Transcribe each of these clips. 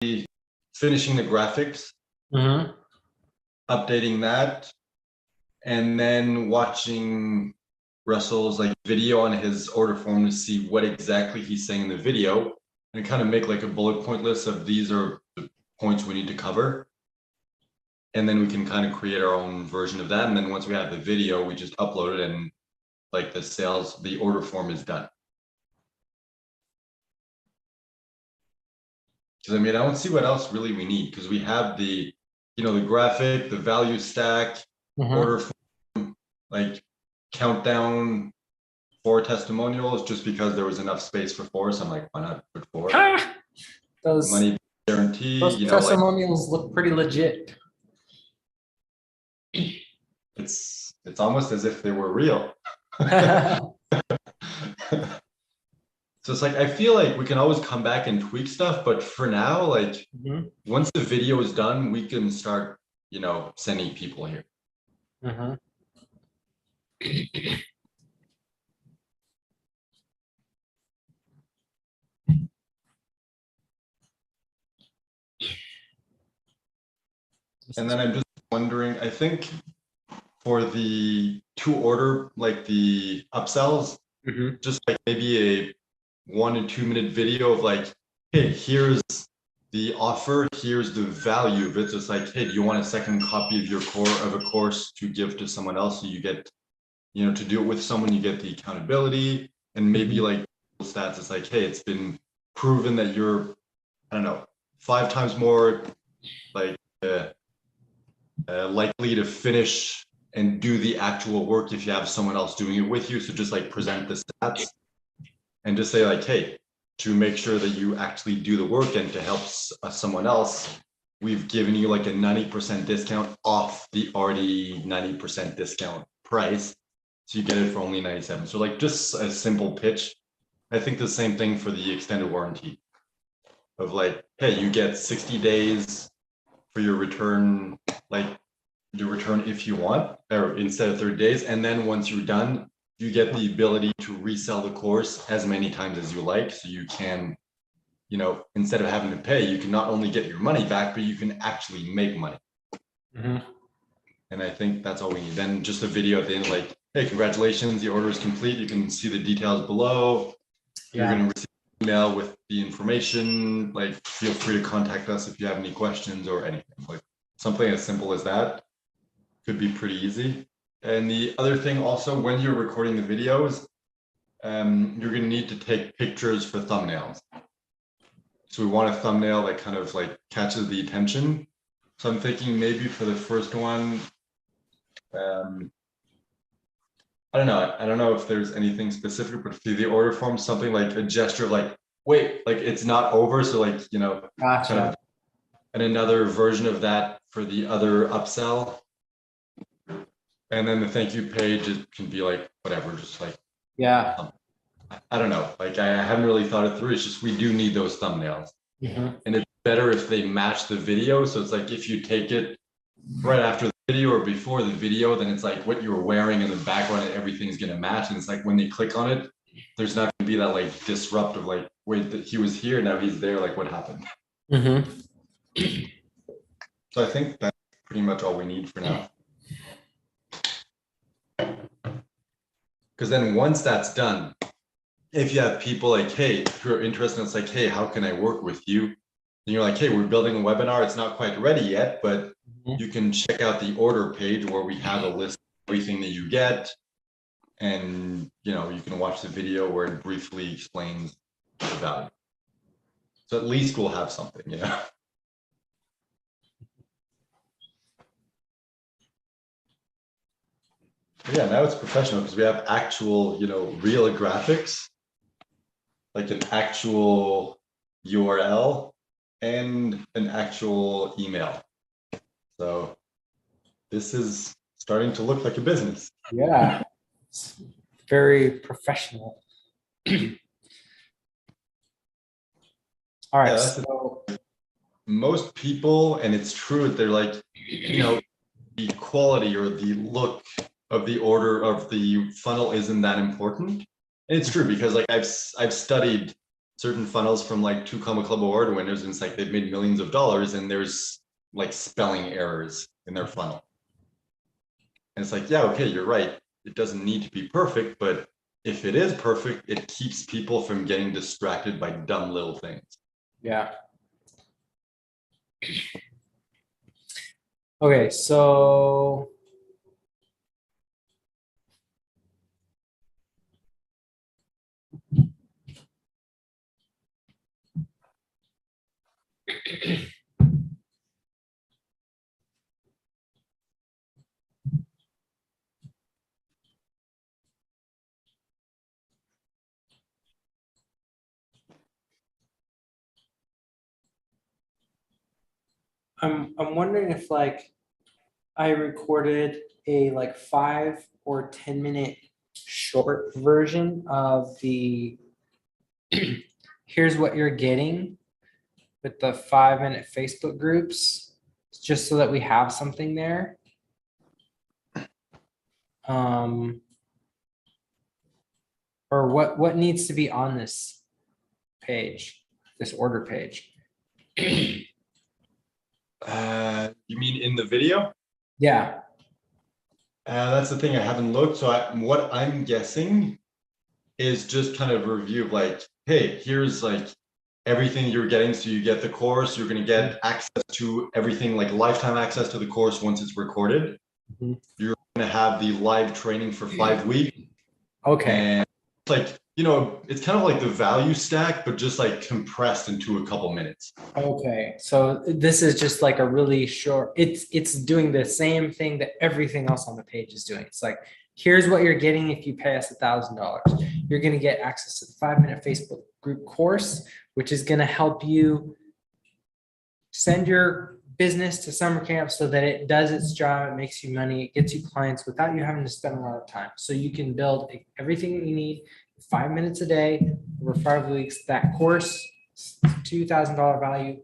finishing the graphics, updating that, and then watching Russell's like video on his order form to see what exactly he's saying in the video, and kind of make like a bullet point list of these are the points we need to cover. And then we can kind of create our own version of that. And then once we have the video, we just upload it and like the order form is done. Because I mean, I don't see what else really we need, because we have the, the graphic, the value stack, order form, like countdown, 4 testimonials, just because there was enough space for 4. So I'm like, why not put 4? Those money guarantee, those testimonials look pretty legit. It's almost as if they were real. So it's like, I feel like we can always come back and tweak stuff, but for now, like once the video is done, we can start, sending people here. And then I'm just wondering, I think for the 2 order, like the upsells, just like maybe a 1 and 2 minute video of like, hey, here's the offer, here's the value of it. So it's like, hey, do you want a second copy of your course to give to someone else? So you get, to do it with someone, you get the accountability, and maybe like stats. It's like, hey, it's been proven that you're, I don't know, 5 times more like likely to finish and do the actual work if you have someone else doing it with you. So just like present the stats and just say like, hey, to make sure that you actually do the work and to help someone else, we've given you like a 90% discount off the already 90% discount price. So you get it for only 97. So like just a simple pitch. I think the same thing for the extended warranty of like, hey, you get 60 days for your return, like your return if you want, or instead of 30 days. And then once you're done, you get the ability to resell the course as many times as you like. So you can, instead of having to pay, you can not only get your money back, but you can actually make money. And I think that's all we need. Then just a video at the end, like, hey, congratulations, the order is complete. You can see the details below. You're going to receive an email with the information. Like, feel free to contact us if you have any questions or anything. Like something as simple as that could be pretty easy. And the other thing also, when you're recording the videos, you're going to need to take pictures for thumbnails. So we want a thumbnail that kind of like catches the attention. So I'm thinking maybe for the first one, I don't know if there's anything specific, but for the order form, something like a gesture of like, wait, like it's not over. So like, Gotcha. kind of, and another version of that for the other upsell. And then the thank you page, it can be like, whatever, just like, I don't know. Like I haven't really thought it through. It's just, we do need those thumbnails. And it's better if they match the video. So it's like, if you take it right after the video or before the video, then it's like what you're wearing in the background and everything's going to match. And it's like, when they click on it, there's not going to be that like disruptive, like, wait, he was here, now he's there. Like what happened? So I think that's pretty much all we need for now. Because then once that's done, if you have people like, hey, if you're interested, it's like, hey, how can I work with you? And you're like, hey, we're building a webinar. It's not quite ready yet, but you can check out the order page where we have a list of everything that you get. And, you can watch the video where it briefly explains the value. So at least we'll have something, Yeah, now it's professional because we have actual, real graphics, like an actual URL and an actual email. So this is starting to look like a business. Yeah, it's very professional. All right. So most people, and it's true, they're like, the quality or the look of the order of the funnel isn't that important. And it's true because like I've studied certain funnels from like 2 Comma Club award winners, and it's like they've made millions of dollars and there's like spelling errors in their funnel. And it's like, yeah, okay, you're right. It doesn't need to be perfect, but if it is perfect, it keeps people from getting distracted by dumb little things. Yeah. Okay, so I'm wondering if like I recorded a like 5 or 10 minute short version of the here's what you're getting with the 5-minute Facebook groups, just so that we have something there. Or what needs to be on this page, this order page? You mean in the video? Yeah. That's the thing, I haven't looked. So what I'm guessing is just kind of a review of like, hey, here's like everything you're getting. So you get the course, you're going to get access to everything, like lifetime access to the course once it's recorded. Mhm. You're going to have the live training for 5 weeks. Okay. And like, you know, it's kind of like the value stack, but just like compressed into a couple minutes. Okay. So this is just like a really short, it's doing the same thing that everything else on the page is doing. It's like, here's what you're getting if you pay us $1,000. You're going to get access to the 5-minute Facebook group course, which is going to help you send your business to summer camp so that it does its job, it makes you money, it gets you clients without you having to spend a lot of time. So you can build everything that you need, 5 minutes a day over 5 weeks. That course, $2,000 value.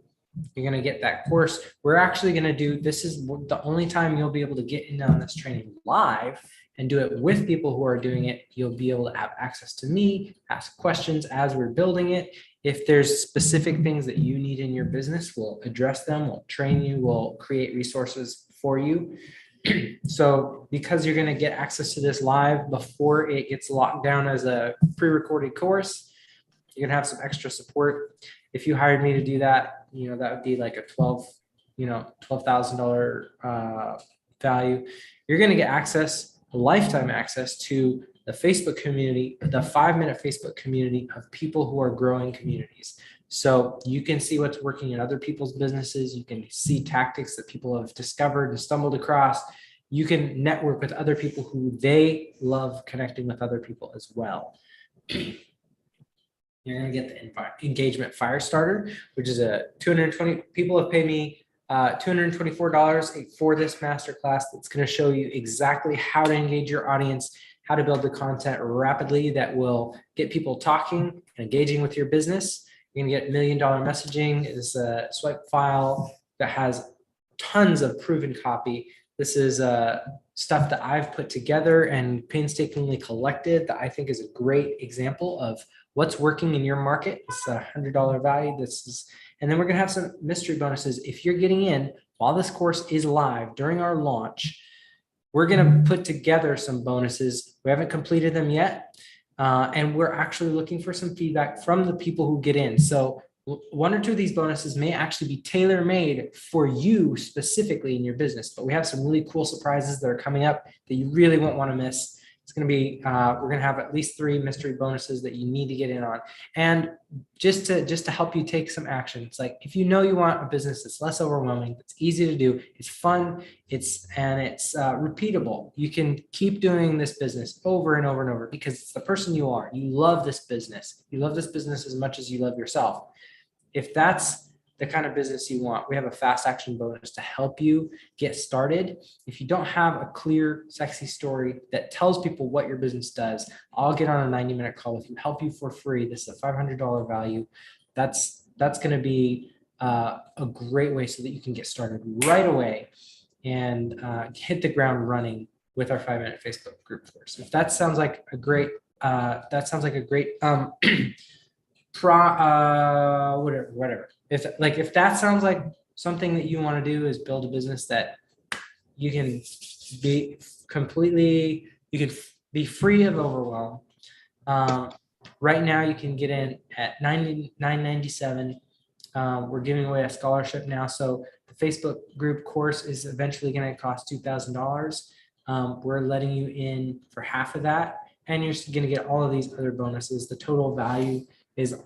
You're going to get that course. We're actually going to do, this is the only time you'll be able to get in on this training live and do it with people who are doing it. You'll be able to have access to me, ask questions as we're building it. If there's specific things that you need in your business, we'll address them, we'll train you, we'll create resources for you. So because you're going to get access to this live before it gets locked down as a pre-recorded course, you're going to have some extra support. If you hired me to do that, you know, that would be like a $12,000 value. You're going to get access, lifetime access to the Facebook community, the 5-minute Facebook community of people who are growing communities. So you can see what's working in other people's businesses. You can see tactics that people have discovered and stumbled across. You can network with other people who they love connecting with other people as well. You're going to get the engagement fire starter, which is a 220 people have paid me $224 for this masterclass. That's going to show you exactly how to engage your audience, how to build the content rapidly that will get people talking and engaging with your business. You're going to get $1 million messaging. It's a swipe file that has tons of proven copy. This is stuff that I've put together and painstakingly collected that I think is a great example of what's working in your market. It's a $100 value. And then we're going to have some mystery bonuses. If you're getting in while this course is live during our launch, we're going to put together some bonuses. We haven't completed them yet. And we're actually looking for some feedback from the people who get in. So 1 or 2 of these bonuses may actually be tailor-made for you specifically in your business, but we have some really cool surprises that are coming up that you really won't want to miss. It's going to be, we're going to have at least 3 mystery bonuses that you need to get in on. And just to help you take some action, it's like, if you know you want a business that's less overwhelming, it's easy to do, it's fun, it's repeatable. You can keep doing this business over and over and over because it's the person you are. You love this business. You love this business as much as you love yourself. If that's the kind of business you want, we have a fast action bonus to help you get started. If you don't have a clear, sexy story that tells people what your business does, I'll get on a 90-minute call with you, help you for free. This is a $500 value. That's going to be a great way so that you can get started right away and hit the ground running with our 5-minute Facebook group course. If that sounds like a great whatever. If that sounds like something that you want to do is build a business that you can be completely, you can be free of overwhelm. Right now you can get in at $99.97. We're giving away a scholarship now. So the Facebook group course is eventually going to cost $2,000. We're letting you in for half of that, and you're going to get all of these other bonuses. The total value is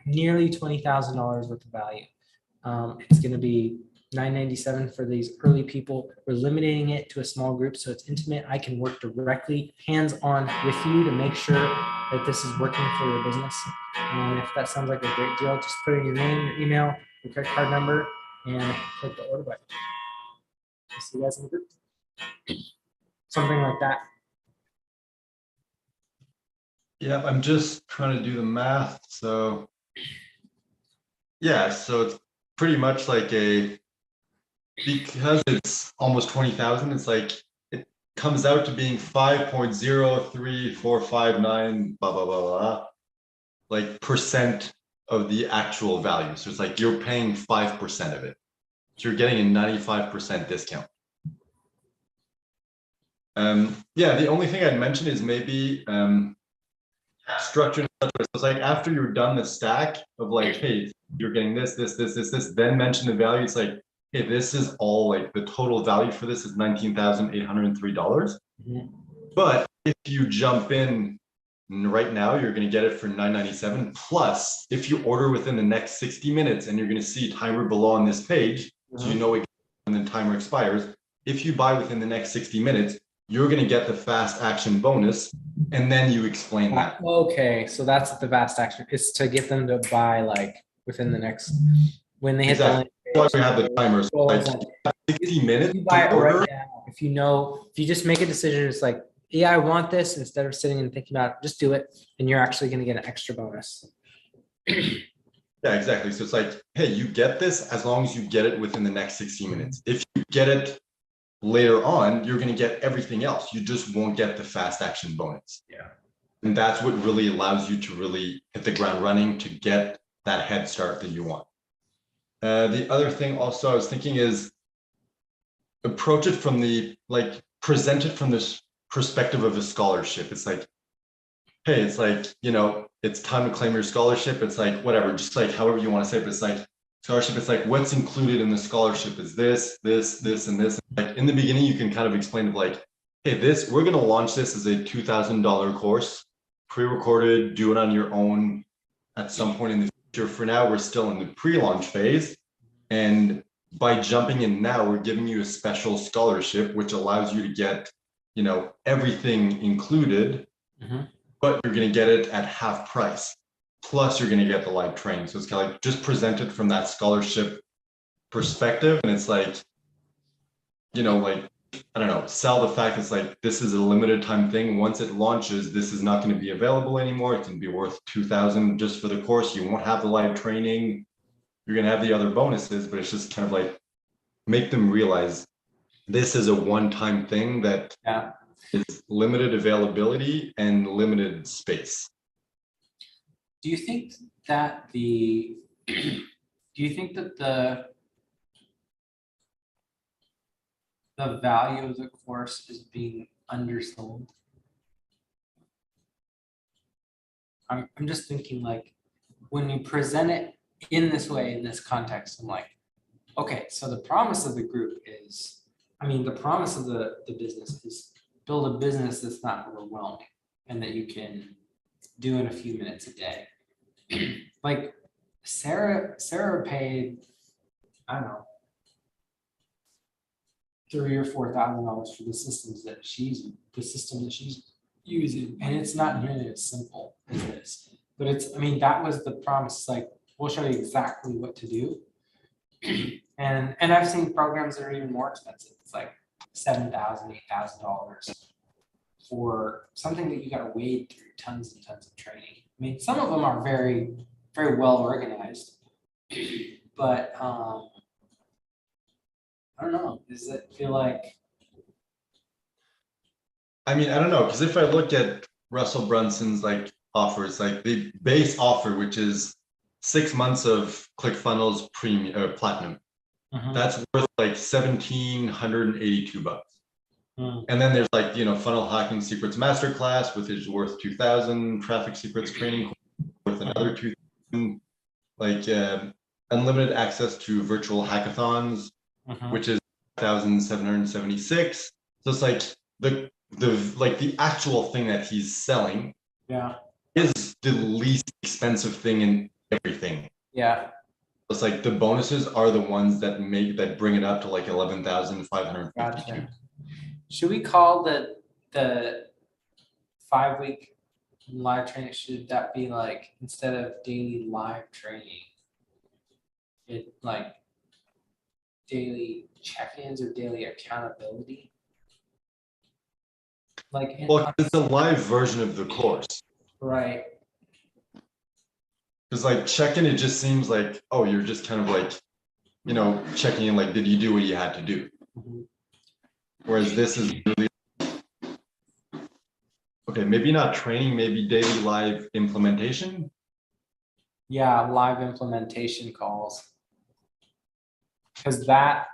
nearly $20,000 worth of value. It's going to be $997 for these early people. We're limiting it to a small group, so it's intimate. I can work directly, hands-on with you to make sure that this is working for your business. And if that sounds like a great deal, just put in your name, your email, your credit card number, and click the order button. I'll see you guys in the group. Something like that. Yeah, I'm just trying to do the math. So yeah, so it's pretty much like because it's almost 20,000, it's like it comes out to being 5.03459 blah blah blah blah like percent of the actual value. So it's like you're paying 5% of it. So you're getting a 95% discount. Yeah, the only thing I'd mention is maybe structure. So it's like after you're done the stack of like, hey, you're getting this, then mention the value. It's like, hey, this is all like the total value for this is $19,803. But if you jump in right now, you're going to get it for $997. Plus, if you order within the next 60 minutes, and you're going to see timer below on this page, so you know when the timer expires. If you buy within the next 60 minutes, you're going to get the fast action bonus, and then you explain that. Okay, so that's the fast action, is to get them to buy like within the next, when they hit Exactly. the That's why we have the timer. So like 60 minutes you buy it to order. right now. If you just make a decision, it's like, yeah, I want this, instead of sitting and thinking about it, just do it, and you're actually going to get an extra bonus. Yeah, exactly. So it's like, hey, you get this as long as you get it within the next 60 minutes. If you get it later on, you're going to get everything else. You just won't get the fast action bonus. Yeah. And that's what really allows you to really hit the ground running to get that head start that you want. The other thing also I was thinking is approach it from the, like, present it from this perspective of a scholarship. It's like, hey, it's like, you know, it's time to claim your scholarship. It's like, whatever, just like however you want to say it. But it's like scholarship, it's like what's included in the scholarship is this, and this. Like in the beginning, you can kind of explain it like, hey, this, we're going to launch this as a $2,000 course, pre-recorded, do it on your own at some point in the future. For now, we're still in the pre-launch phase. And by jumping in now, we're giving you a special scholarship, which allows you to get, you know, everything included, but you're going to get it at half price. Plus you're going to get the live training. So it's kind of like just present it from that scholarship perspective. And it's like, you know, like, I don't know, sell the fact it's like, this is a limited time thing. Once it launches, this is not going to be available anymore. It's going to be worth $2,000 just for the course. You won't have the live training. You're going to have the other bonuses, but it's just kind of like, make them realize this is a one-time thing that is limited availability and limited space. Do you think that the value of the course is being undersold? I'm just thinking, like, when you present it in this way, in this context, I'm like, okay, so the promise of the group is, I mean, the promise of the business is build a business that's not overwhelming and that you can do in a few minutes a day. Like Sarah paid, I don't know, $3,000 or $4,000 for the system that she's using, and it's not nearly as simple as this. But it's, I mean, that was the promise. Like, we'll show you exactly what to do. And I've seen programs that are even more expensive. It's like $7,000, $8,000 for something that you got to wade through tons and tons of training. I mean, some of them are very, very well organized, but I don't know. Does it feel like? I mean, I don't know, because if I look at Russell Brunson's like offers, like the base offer, which is 6 months of ClickFunnels premium platinum. That's worth like $1,782. And then there's like, funnel hacking secrets masterclass, which is worth 2,000, traffic secrets training worth another 2,000, like unlimited access to virtual hackathons, which is 1,776. So it's like the actual thing that he's selling is the least expensive thing in everything. Yeah. It's like the bonuses are the ones that bring it up to like 11,552. Gotcha. Should we call the 5-week live training, should that be like, instead of daily live training, it like daily check-ins or daily accountability? Like, Well, it's a live version of the course. right. Because like check-in, it just seems like, oh, you're just kind of like, checking in, like, did you do what you had to do? Whereas this is really, okay, maybe not training, maybe daily live implementation. Yeah, live implementation calls. Because that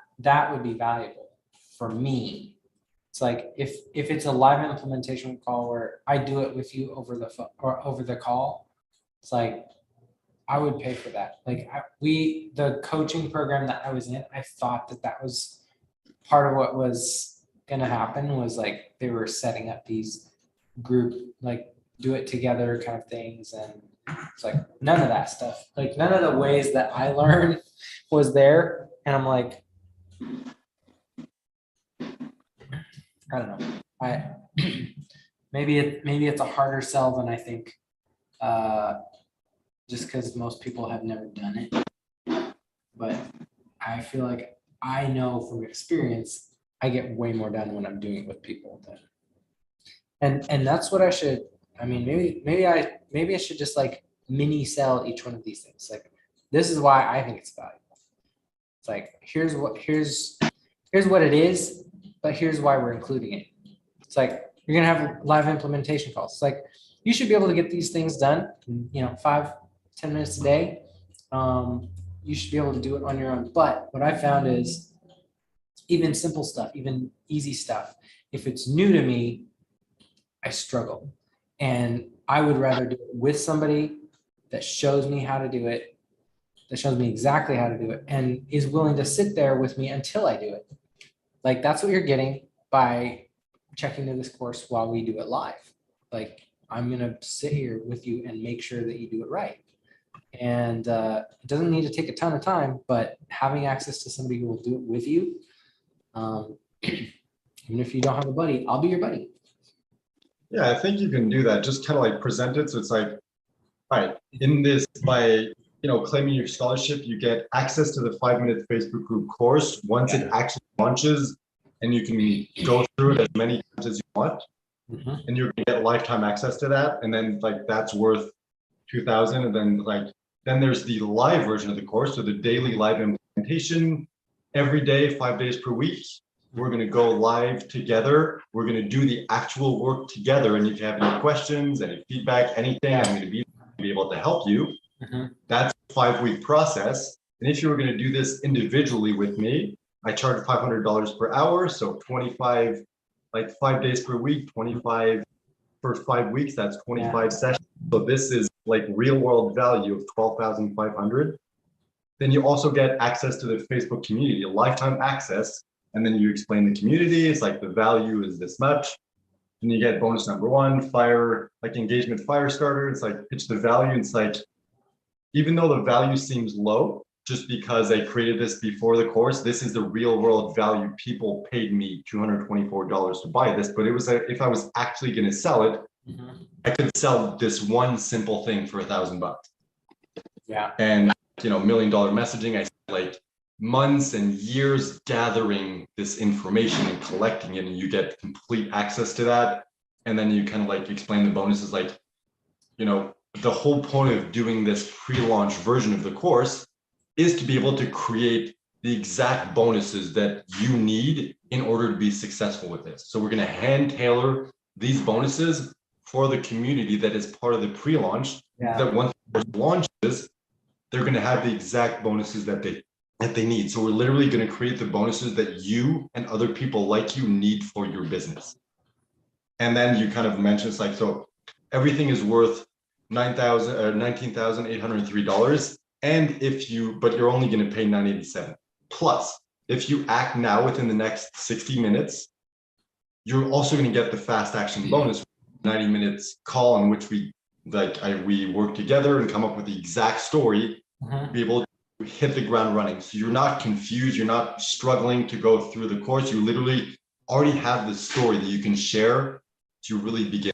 would be valuable for me. It's like if it's a live implementation call where I do it with you over the phone or over the call, it's like I would pay for that. Like the coaching program that I was in, I thought that was part of what was gonna happen, was like they were setting up these group, like, do it together kind of things, and it's like none of that stuff, like none of the ways that I learned was there. And I'm like, I don't know, maybe it's a harder sell than I think, just because most people have never done it. But I feel like I know from experience, I get way more done when I'm doing it with people. And that's what I should, I mean, maybe I should just like mini sell each one of these things. Like, this is why I think it's valuable. It's like, here's what it is, but here's why we're including it. It's like, you're gonna have live implementation calls. It's like, you should be able to get these things done, 5-10 minutes a day. You should be able to do it on your own. But what I found is, even simple stuff, even easy stuff, if it's new to me, I struggle. And I would rather do it with somebody that shows me how to do it, that shows me exactly how to do it, and is willing to sit there with me until I do it. Like, that's what you're getting by checking in this course while we do it live. Like, I'm gonna sit here with you and make sure that you do it right. And it doesn't need to take a ton of time, but having access to somebody who will do it with you, even if you don't have a buddy, I'll be your buddy. Yeah, I think you can do that. Just kind of like present it. So it's like, all right, in this, by claiming your scholarship, you get access to the 5-minute Facebook group course once it actually launches, and you can go through it as many times as you want, and you're gonna get lifetime access to that. And then like that's worth 2,000. And then there's the live version of the course, so the daily live implementation, every day, 5 days per week. We're going to go live together. We're going to do the actual work together. And if you have any questions, any feedback, anything, I'm going to be able to help you. That's a 5-week process. And if you were going to do this individually with me, I charge $500 per hour. So 25, like 5 days per week, 25 for 5 weeks, that's 25 sessions. So this is like real world value of 12,500. Then you also get access to the Facebook community, lifetime access. And then you explain the community. It's like the value is this much. And you get bonus number 1, engagement fire starter. It's like pitch the value. It's like, even though the value seems low, just because I created this before the course, this is the real world value. People paid me $224 to buy this, but it was if I was actually going to sell it, I could sell this one simple thing for $1,000. Yeah. And $1 million messaging, I spent like months and years gathering this information and collecting it, and you get complete access to that. And then you kind of like explain the bonuses, like, the whole point of doing this pre-launch version of the course is to be able to create the exact bonuses that you need in order to be successful with this. So we're going to hand tailor these bonuses for the community that is part of the pre-launch, Yeah. that once it launches, they're going to have the exact bonuses that they need. So we're literally going to create the bonuses that you and other people like you need for your business. And then you kind of mentioned it's like, so everything is worth $19,803. And but you're only going to pay $987. Plus, if you act now within the next 60 minutes, you're also going to get the fast action bonus, 90 minutes call on which we work together and come up with the exact story, be able to hit the ground running. So you're not confused, you're not struggling to go through the course. You literally already have the story that you can share to really begin.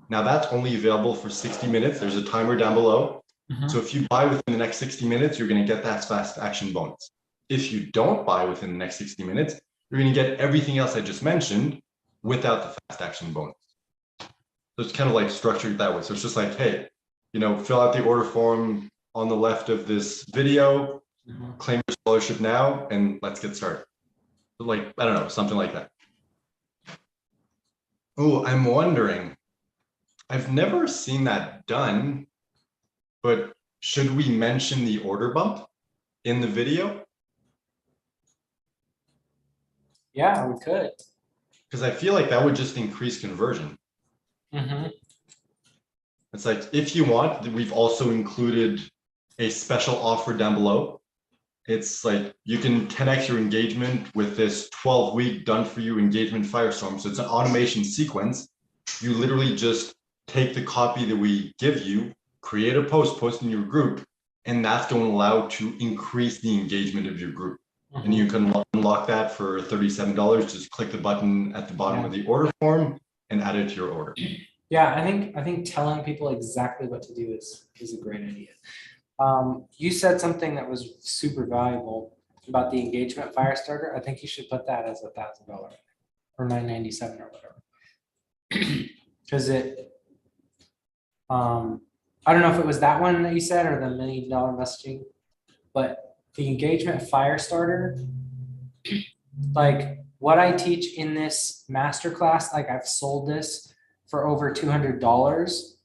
Now that's only available for 60 minutes. There's a timer down below. So if you buy within the next 60 minutes, you're going to get that fast action bonus. If you don't buy within the next 60 minutes, you're going to get everything else I just mentioned without the fast action bonus. So it's kind of like structured that way. So it's just like, hey, fill out the order form on the left of this video, claim your scholarship now, and let's get started. So I don't know, something like that. Oh, I'm wondering, I've never seen that done, but should we mention the order bump in the video? Yeah, we could. Because I feel like that would just increase conversion. It's like, if you want, we've also included a special offer down below. It's like you can 10x your engagement with this 12-week done for you engagement Firestorm. So it's an automation sequence. You literally just take the copy that we give you, create a post in your group, and that's going to allow to increase the engagement of your group. And you can unlock that for $37. Just click the button at the bottom of the order form and add it to your order. Yeah, I think telling people exactly what to do is a great idea. You said something that was super valuable about the engagement Firestarter. I think you should put that as $1,000 or $997 or whatever. Because I don't know if it was that one that you said or the $1 million messaging, but the engagement Firestarter, like what I teach in this masterclass, like I've sold this for over $200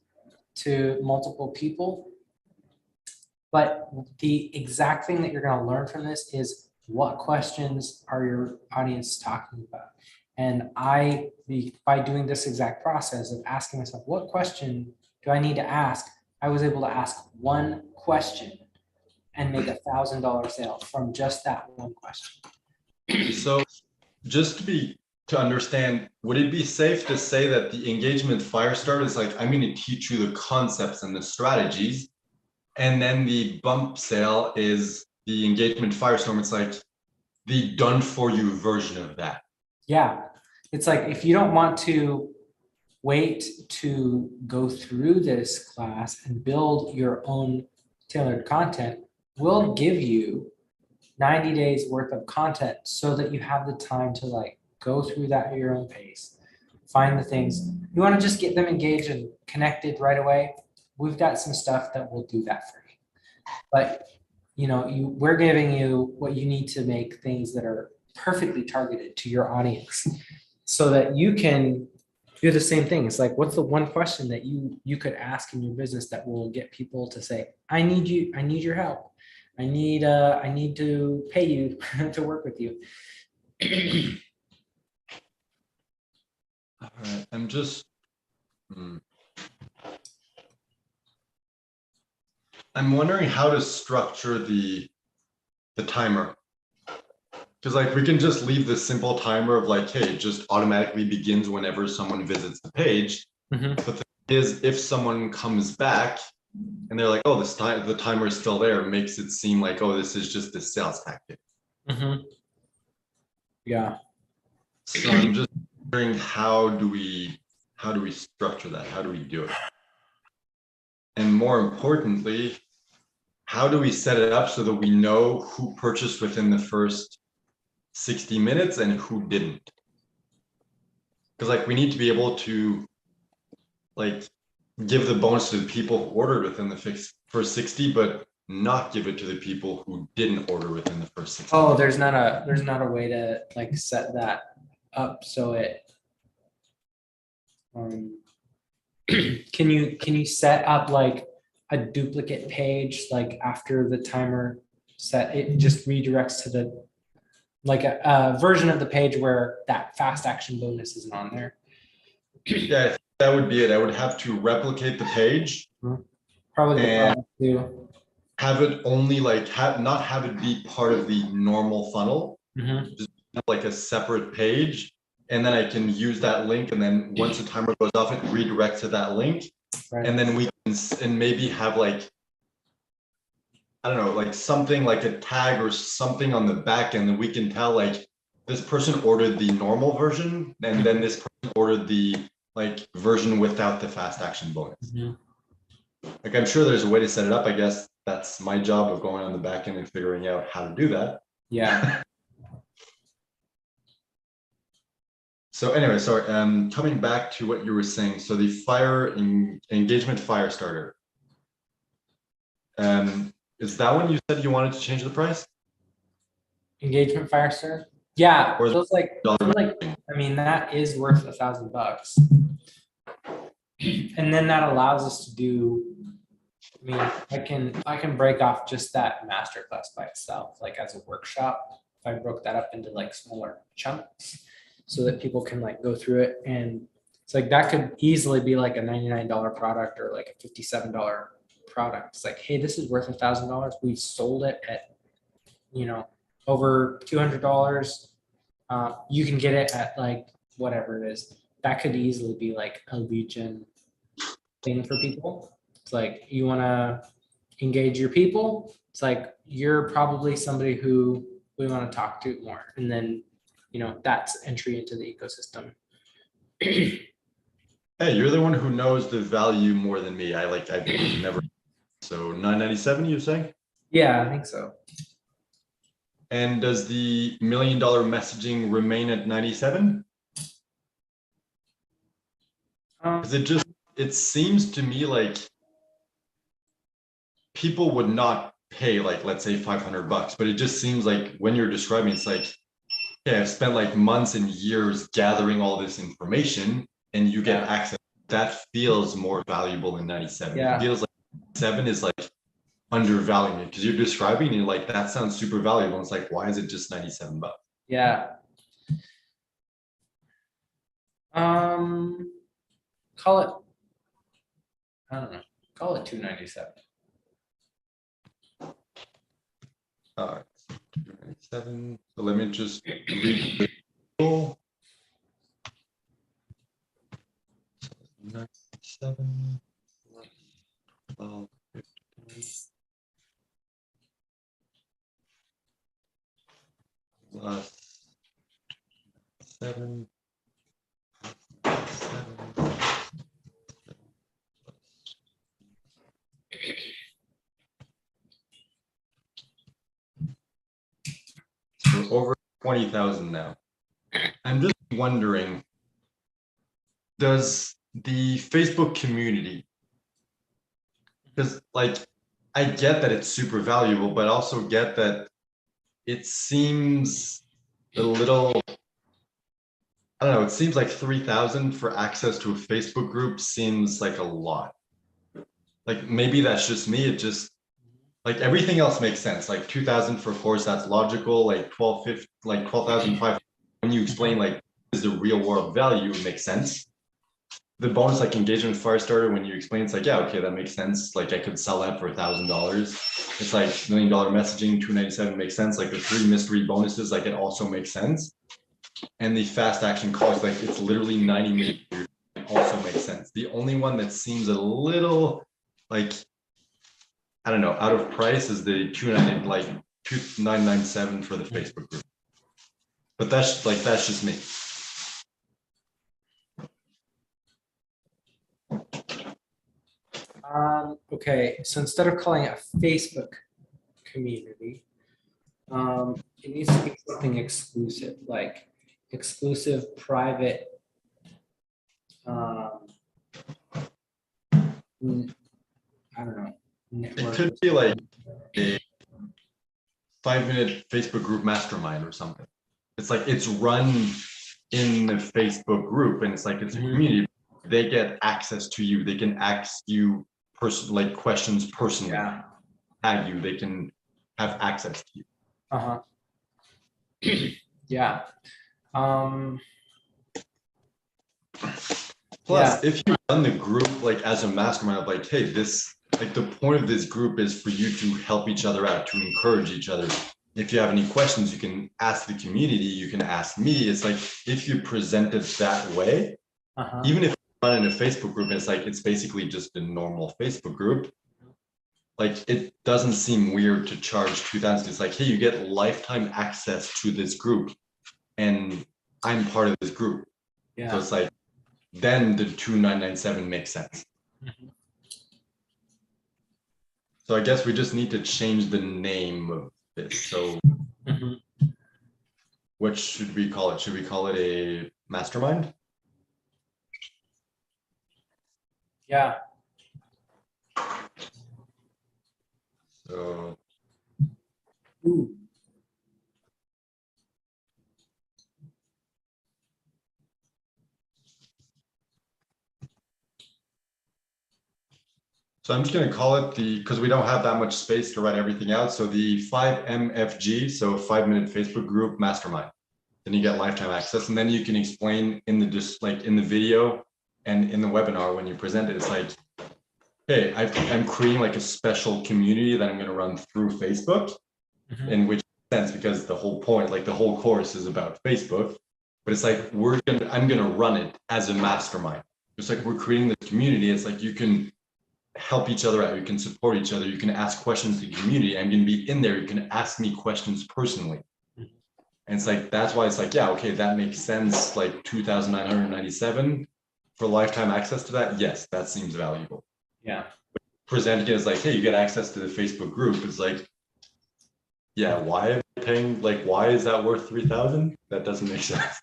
to multiple people. But the exact thing that you're going to learn from this is what questions are your audience talking about? And by doing this exact process of asking myself, what question do I need to ask? I was able to ask one question and make $1,000 sale from just that one question. So just to understand, would it be safe to say that the engagement Firestarter is like, I'm going to teach you the concepts and the strategies, and then the bump sale is the engagement Firestorm? It's like the done for you version of that. Yeah. It's like, if you don't want to wait to go through this class and build your own tailored content, we'll give you 90 days worth of content so that you have the time to go through that at your own pace, find the things. You want to just get them engaged and connected right away. We've got some stuff that will do that for you. But we're giving you what you need to make things that are perfectly targeted to your audience so that you can do the same thing. It's like, what's the one question that you could ask in your business that will get people to say, I need your help. I need to pay you to work with you. All right, I'm just I'm wondering how to structure the timer. Because we can just leave this simple timer of hey, it just automatically begins whenever someone visits the page. But the thing is, if someone comes back and they're like, oh, the timer is still there, it makes it seem like, oh, this is just a sales tactic. Yeah. So I'm just wondering, how do we structure that? How do we do it? And more importantly, how do we set it up so that we know who purchased within the first 60 minutes and who didn't? Because we need to be able to give the bonus to the people who ordered within the first 60, but not give it to the people who didn't order within the first 60. Oh, there's not a way to set that up so it can you set up like a duplicate page, like after the timer set, it just redirects to the, like a version of the page where that fast action bonus isn't on there? Yeah, I think that would be it. I would have to replicate the page, Probably the and product too. have it only like not have it be part of the normal funnel, Mhm. have like a separate page. And then I can use that link, and then once the timer goes off, it redirects to that link. Right. And then we can and maybe have like, I don't know, like something like a tag or something on the back end that we can tell like this person ordered the normal version, and then this person ordered the like version without the fast action bonus. Mhm. Like I'm sure there's a way to set it up. I guess that's my job of going on the back end and figuring out how to do that. Yeah. So anyway, sorry, coming back to what you were saying. So the engagement fire starter. Is that one you said you wanted to change the price? Engagement Firestar. Yeah, Or is those like, dollar I mean, that is worth $1,000. And then that allows us to do, I mean, I can break off just that masterclass by itself, like as a workshop. If I broke that up into like smaller chunks so that people can like go through it, and it's like that could easily be like a $99 product or like a $57 product. It's like, hey, this is worth $1,000. We've sold it at, over $200. You can get it at like whatever it is. That could easily be like a lead gen thing for people. It's like, you want to engage your people. It's like, you're probably somebody who we want to talk to more. And then, that's entry into the ecosystem. Hey, you're the one who knows the value more than me. I've never. So $9.97, you say? Yeah, I think so. And does the $1 million messaging remain at 97? Because it seems to me like people would not pay like, let's say $500, but it just seems like when you're describing, it's like, yeah, I've spent like months and years gathering all this information, and you get access. That feels more valuable than 97. Yeah. It feels like 7 is like undervaluing it, because you're describing and you're like, that sounds super valuable. And it's like, why is it just $97? Yeah. Call it, I don't know, call it 297. All right, 297. So let me just read the total. 97 12 15 plus 7 So over 20,000 now. I'm just wondering, does the Facebook community, because like I get that it's super valuable, but also get that it seems a little, I don't know, it seems like 3,000 for access to a Facebook group seems like a lot. Like maybe that's just me. It just, like everything else makes sense. Like 2,000 for course, that's logical. Like 12,500. When you explain like is the real world value, it makes sense. The bonus like engagement Firestarter, when you explain, it's like, yeah, okay, that makes sense. Like I could sell that for $1,000. It's like $1 million messaging, 297 makes sense. Like the 3 mystery bonuses, like it also makes sense. And the fast action calls, like it's literally 90 minutes, it also makes sense. The only one that seems a little like, I don't know, out of price is the 2,997 for the Facebook group. But that's just me. Okay, so instead of calling it a Facebook community, it needs to be something exclusive, like exclusive private. I don't know. It could be like a 5-minute Facebook group mastermind or something. It's like it's run in the Facebook group, and it's like it's a community. they get access to you. They can ask you like questions personally, Yeah. tag you, they can have access to you. Uh-huh. Yeah. Plus, if you run the group like as a mastermind of like, hey, this like the point of this group is for you to help each other out, to encourage each other. If you have any questions, you can ask the community, you can ask me. It's like if you present it that way, even if you run in a Facebook group, it's like it's basically just a normal Facebook group. Like it doesn't seem weird to charge 2,000. It's like, hey, you get lifetime access to this group, and I'm part of this group. So it's like then the 2,997 makes sense. So I guess we just need to change the name of this. So what should we call it? Should we call it a mastermind? Yeah. So Ooh. So I'm just going to call it because we don't have that much space to write everything out. So the 5MFG, so 5-minute Facebook group mastermind. Then you get lifetime access, and then you can explain in the just like in the video and in the webinar when you present it. It's like, hey, I'm creating like a special community that I'm going to run through Facebook, in which sense because the whole point, like the whole course, is about Facebook. But it's like I'm going to run it as a mastermind. Just like we're creating this community. It's like you can help each other out, you can support each other, you can ask questions to the community. I'm going to be in there, you can ask me questions personally. And it's like that's why it's like, yeah, okay, that makes sense. Like 2,997 for lifetime access to that. Yes, that seems valuable. Yeah. Presenting it as like, hey, you get access to the Facebook group. It's like, yeah, why am I paying, like, why is that worth 3,000? That doesn't make sense.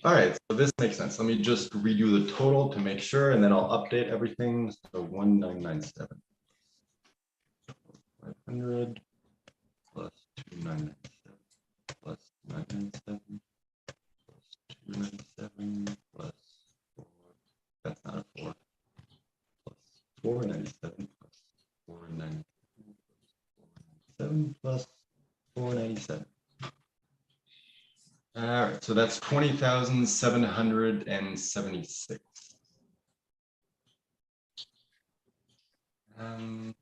All right, so this makes sense. Let me just redo the total to make sure, and then I'll update everything. So 1,997. 500 plus 2,997 plus 997 plus 297 plus 4. That's not a 4. Plus 497 plus 497 plus 497. All right, so that's 20,776. And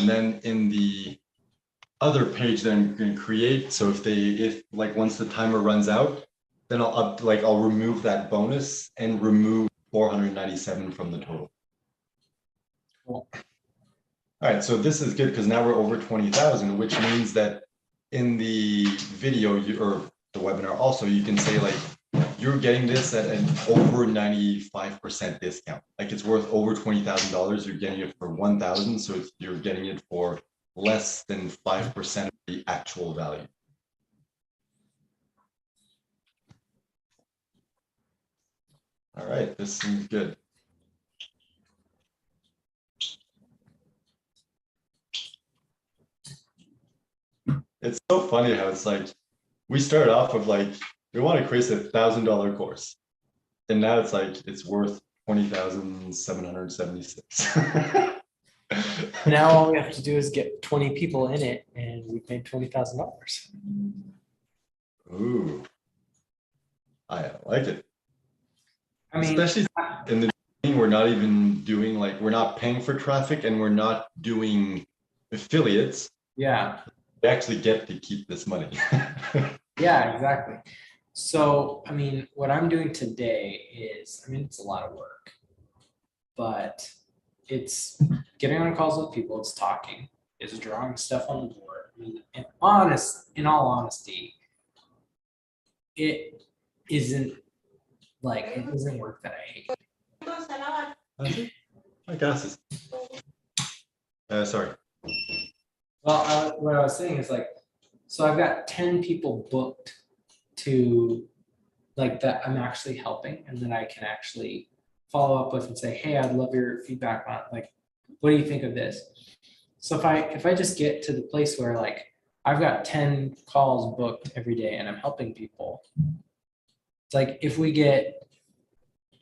then in the other page that I'm going to create, so if like once the timer runs out, then I'll remove that bonus and remove 497 from the total. Cool. All right, so this is good because now we're over 20,000, which means that in the video or the webinar also, you can say like, you're getting this at an over 95% discount. Like it's worth over $20,000. You're getting it for 1,000. So you're getting it for less than 5% of the actual value. All right, this seems good. It's so funny how it's like, we started off with like, we want to create $1,000 course. And now it's like, it's worth 20,776. Now all we have to do is get 20 people in it and we've made $20,000. Ooh, I like it. I mean, especially in the beginning, we're not even doing like, we're not paying for traffic and we're not doing affiliates. yeah. We actually get to keep this money. Yeah, exactly. So, I mean, what I'm doing today is, I mean, it's a lot of work, but it's getting on calls with people, it's talking, it's drawing stuff on the board. I mean, in all honesty, it isn't work that I hate. My glasses. Sorry. Well, what I was saying is like, so I've got 10 people booked to like that I'm actually helping, and then I can actually follow up with and say, hey, I'd love your feedback on it. Like, what do you think of this? So if I just get to the place where like I've got 10 calls booked every day and I'm helping people, it's like if we get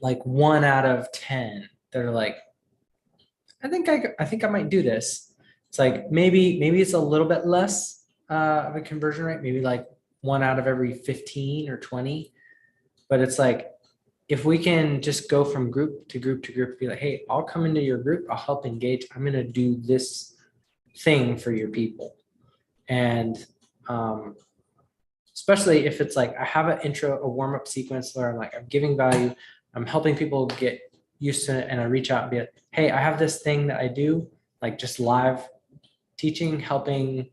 like 1 out of 10 that are like, I think I might do this. It's like maybe it's a little bit less of a conversion rate, maybe like 1 out of every 15 or 20. But it's like if we can just go from group to group to group, be like, hey, I'll come into your group, I'll help engage. I'm gonna do this thing for your people. And especially if it's like I have an intro, a warm-up sequence where I'm like, I'm giving value, I'm helping people get used to it, and I reach out and be like, hey, I have this thing that I do, like just live teaching, helping,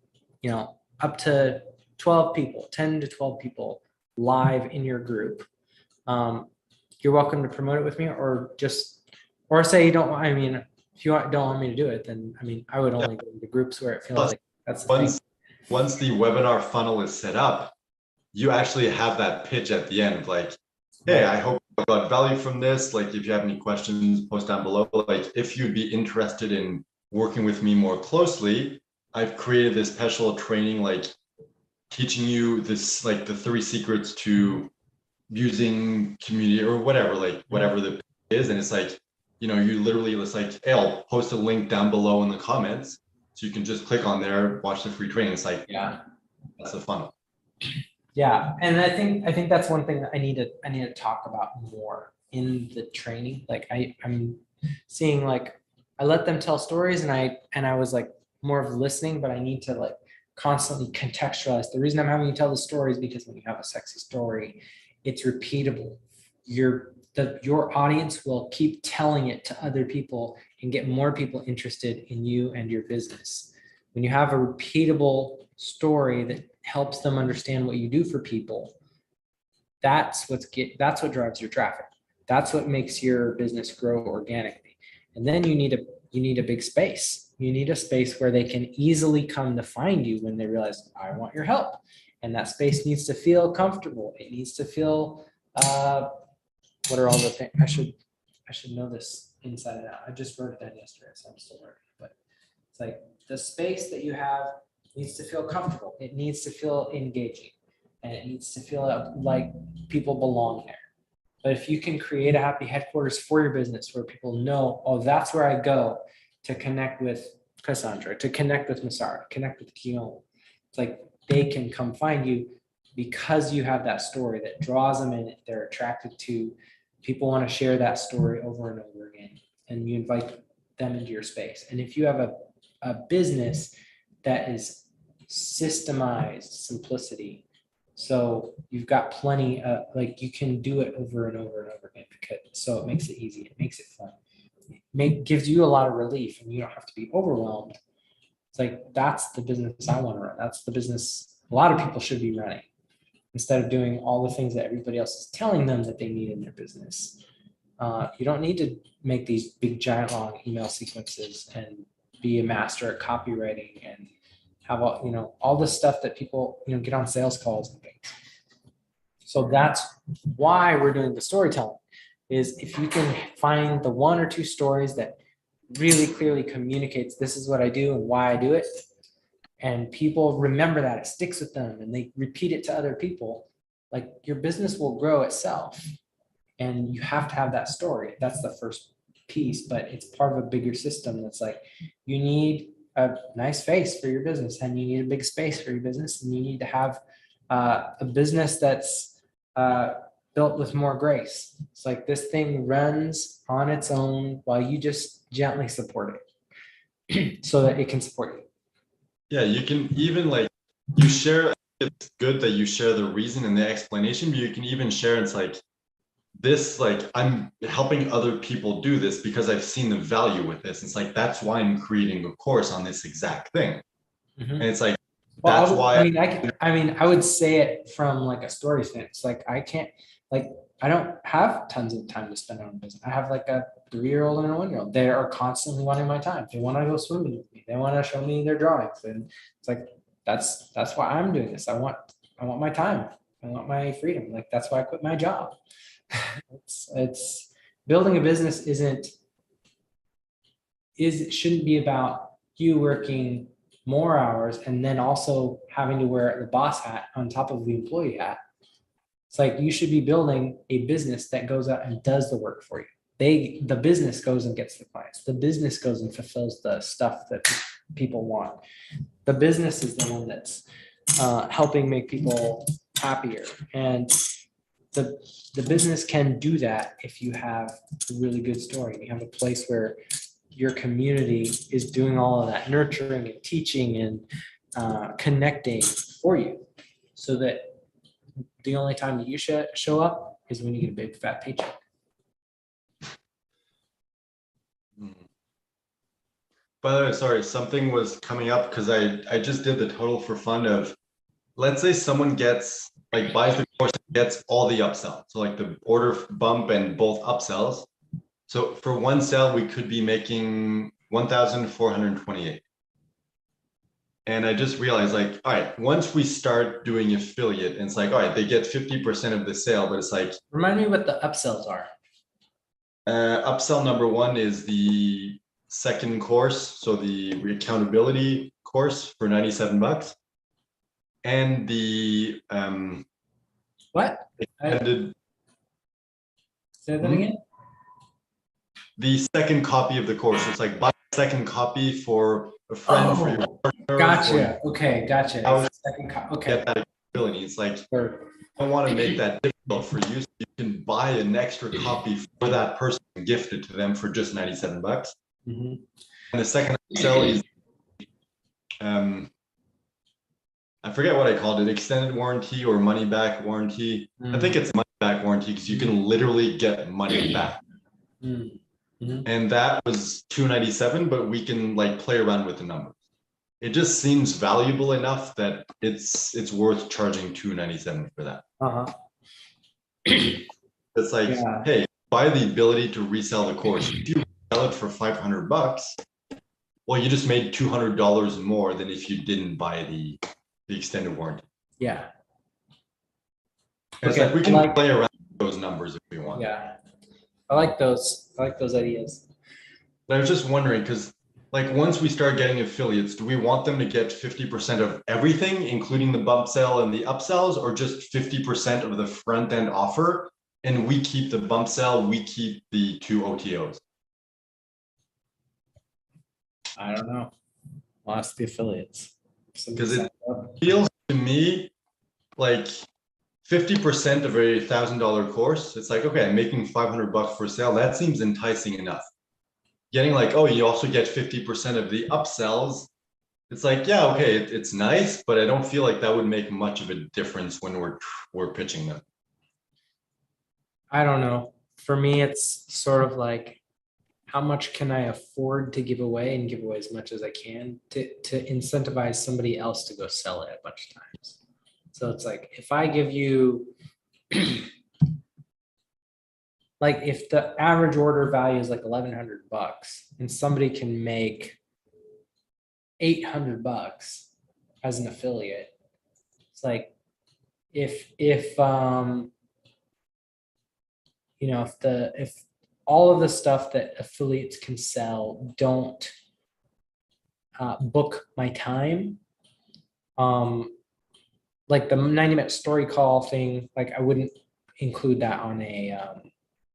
up to 12 people, 10 to 12 people live in your group. You're welcome to promote it with me, or say you don't, I mean, if you don't want me to do it, then I mean, I would only go into groups where it feels like that's the thing. Once the webinar funnel is set up, you actually have that pitch at the end, like, hey, I hope you got value from this. Like, if you have any questions, post down below. Like, if you'd be interested in working with me more closely, I've created this special training, like teaching you this, like the 3 secrets to using community or whatever, like whatever the is. And it's like, you literally, it's like, hey, I'll post a link down below in the comments. So you can just click on there, watch the free training. It's like, Yeah. That's the funnel. Yeah, and I think that's one thing that I need to talk about more in the training. Like I'm seeing like I let them tell stories and I was like more of listening, but I need to like constantly contextualize. The reason I'm having you tell the story is because when you have a sexy story, it's repeatable. Your audience will keep telling it to other people and get more people interested in you and your business. When you have a repeatable story that helps them understand what you do for people, that's what drives your traffic. That's what makes your business grow organically. And then you need a big space. You need a space where they can easily come to find you when they realize, I want your help. And that space needs to feel comfortable. It needs to feel what are all the things? I should know this inside and out. I just wrote it down yesterday, so I'm still learning. But it's like the space that you have needs to feel comfortable. It needs to feel engaging, and it needs to feel like people belong there. But if you can create a happy headquarters for your business where people know, oh, that's where I go to connect with Cassandra, to connect with Masara, connect with Guillaume. It's like they can come find you because you have that story that draws them in. They're attracted to, people want to share that story over and over again, and you invite them into your space. And if you have a business that is systemized simplicity, so you've got plenty of, like, you can do it over and over and over again, because so it makes it easy, it makes it fun, gives you a lot of relief, and you don't have to be overwhelmed. It's like, that's the business I want to run. That's the business a lot of people should be running, instead of doing all the things that everybody else is telling them that they need in their business. You don't need to make these big giant long email sequences and be a master at copywriting and have all this stuff that people get on sales calls and things. So that's why we're doing the storytelling, is if you can find the 1 or 2 stories that really clearly communicates, this is what I do and why I do it, and people remember that, it sticks with them, and they repeat it to other people, like, your business will grow itself. And you have to have that story. That's the first piece, but it's part of a bigger system that's like, you need a nice face for your business, and you need a big space for your business, and you need to have a business that's built with more grace. It's like this thing runs on its own while you just gently support it so that it can support you. Yeah, you can even, like, you share, it's good that you share the reason and the explanation, but you can even share, it's like, this, like, I'm helping other people do this because I've seen the value with this. It's like, that's why I'm creating a course on this exact thing. Mm-hmm. And it's like, well, that's why I would say it from like a story stance. Like, I don't have tons of time to spend on business. I have like a 3-year-old and a 1-year-old. They are constantly wanting my time. They want to go swimming with me. They want to show me their drawings. And it's like, that's why I'm doing this. I want my time. I want my freedom. Like, that's why I quit my job. It's building a business shouldn't be about, you working more hours and then also having to wear the boss hat on top of the employee hat. It's like you should be building a business that goes out and does the work for you. The business goes and gets the clients. The business goes and fulfills the stuff that people want. The business is the one that's helping make people happier. And the business can do that if you have a really good story. You have a place where your community is doing all of that nurturing and teaching and connecting for you, so that the only time that you show up is when you get a big fat paycheck. By the way, sorry, something was coming up because I just did the total for fun of, let's say someone gets, like, buys the course, gets all the upsells. So like the order bump and both upsells. So for one sale, we could be making 1,428. And I just realized, like, all right, once we start doing affiliate, and it's like, all right, they get 50% of the sale, but it's like, Remind me what the upsells are. upsell number one is the second course, so the accountability course for 97 bucks. And the What? extended, Say that again? the second copy of the course. It's like buy a second copy for a friend, for your partner. Gotcha. Okay, gotcha. How- Okay. Get that accountability. It's like, Sure. I don't want to make that difficult for you. So you can buy an extra copy for that person and gift it to them for just 97 bucks. Mhm. And the second sell is, I forget what I called it, extended warranty or money back warranty. I think it's money back warranty because you can literally get money back. Mm. Mhm. And that was 297, but we can like play around with the numbers. It just seems valuable enough that it's worth charging 297 for that. Uh-huh. It's like, Yeah. hey, buy the ability to resell the course. If you sell it for 500 bucks, well, you just made $200 more than if you didn't buy the extended warranty. Yeah. It's Okay, like we I can like- play around with those numbers if we want. Yeah. I like those ideas. But I was just wondering, because like once we start getting affiliates, do we want them to get 50% of everything, including the bump sell and the upsells, or just 50% of the front end offer? And we keep the bump sell, we keep the 2 OTOs. I don't know. I'll ask the affiliates. Because it feels to me like 50% of a $1,000 course. It's like, okay, I'm making 500 bucks for sale. That seems enticing enough. Getting like, oh, you also get 50% of the upsells. It's like, yeah, okay, it's nice, but I don't feel like that would make much of a difference when we're pitching them. I don't know. For me, it's sort of like, how much can I afford to give away, and give away as much as I can to incentivize somebody else to go sell it a bunch of times. So it's like, if I give you, like, if the average order value is like 1,100 bucks and somebody can make 800 bucks as an affiliate, it's like, if you know, if all of the stuff that affiliates can sell don't book my time, like the 90-minute story call thing, like I wouldn't include that on a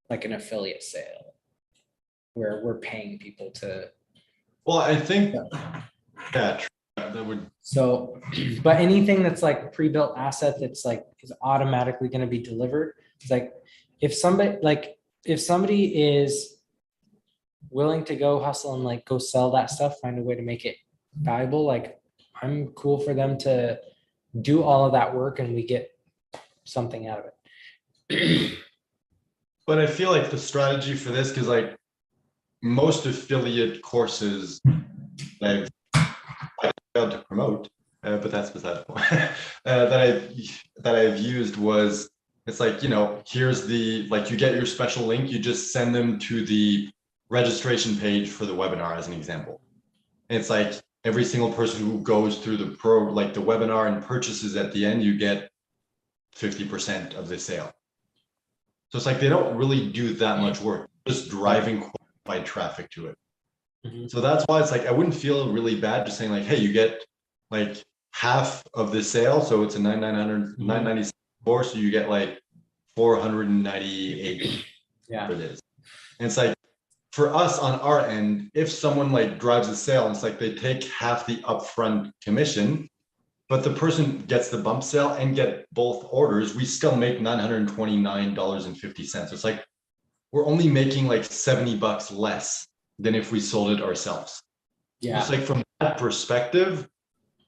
like an affiliate sale where we're paying people to. Well, I think, yeah, that would. So, but anything that's like a pre-built asset that's like is automatically going to be delivered, it's like, if somebody is willing to go hustle and like go sell that stuff, find a way to make it valuable, like I'm cool for them to do all of that work and we get something out of it. But I feel like the strategy for this, because like most affiliate courses that I've failed to promote, but that's beside the point, that I've used was, it's like, you know, here's the, like, you get your special link, you just send them to the registration page for the webinar as an example. And it's like every single person who goes through the webinar and purchases at the end, you get 50% of the sale. So it's like they don't really do that much work, just driving qualified traffic to it. Mhm. So that's why it's like, I wouldn't feel really bad just saying like, hey, you get like half of the sale. So it's a 997 so you get like 498 Yeah. for this. And it's like, for us on our end, if someone like drives a sale, it's like they take half the upfront commission, but the person gets the bump sale and get both orders, we still make $929.50. It's like, we're only making like $70 less than if we sold it ourselves. Yeah. Just like from that perspective,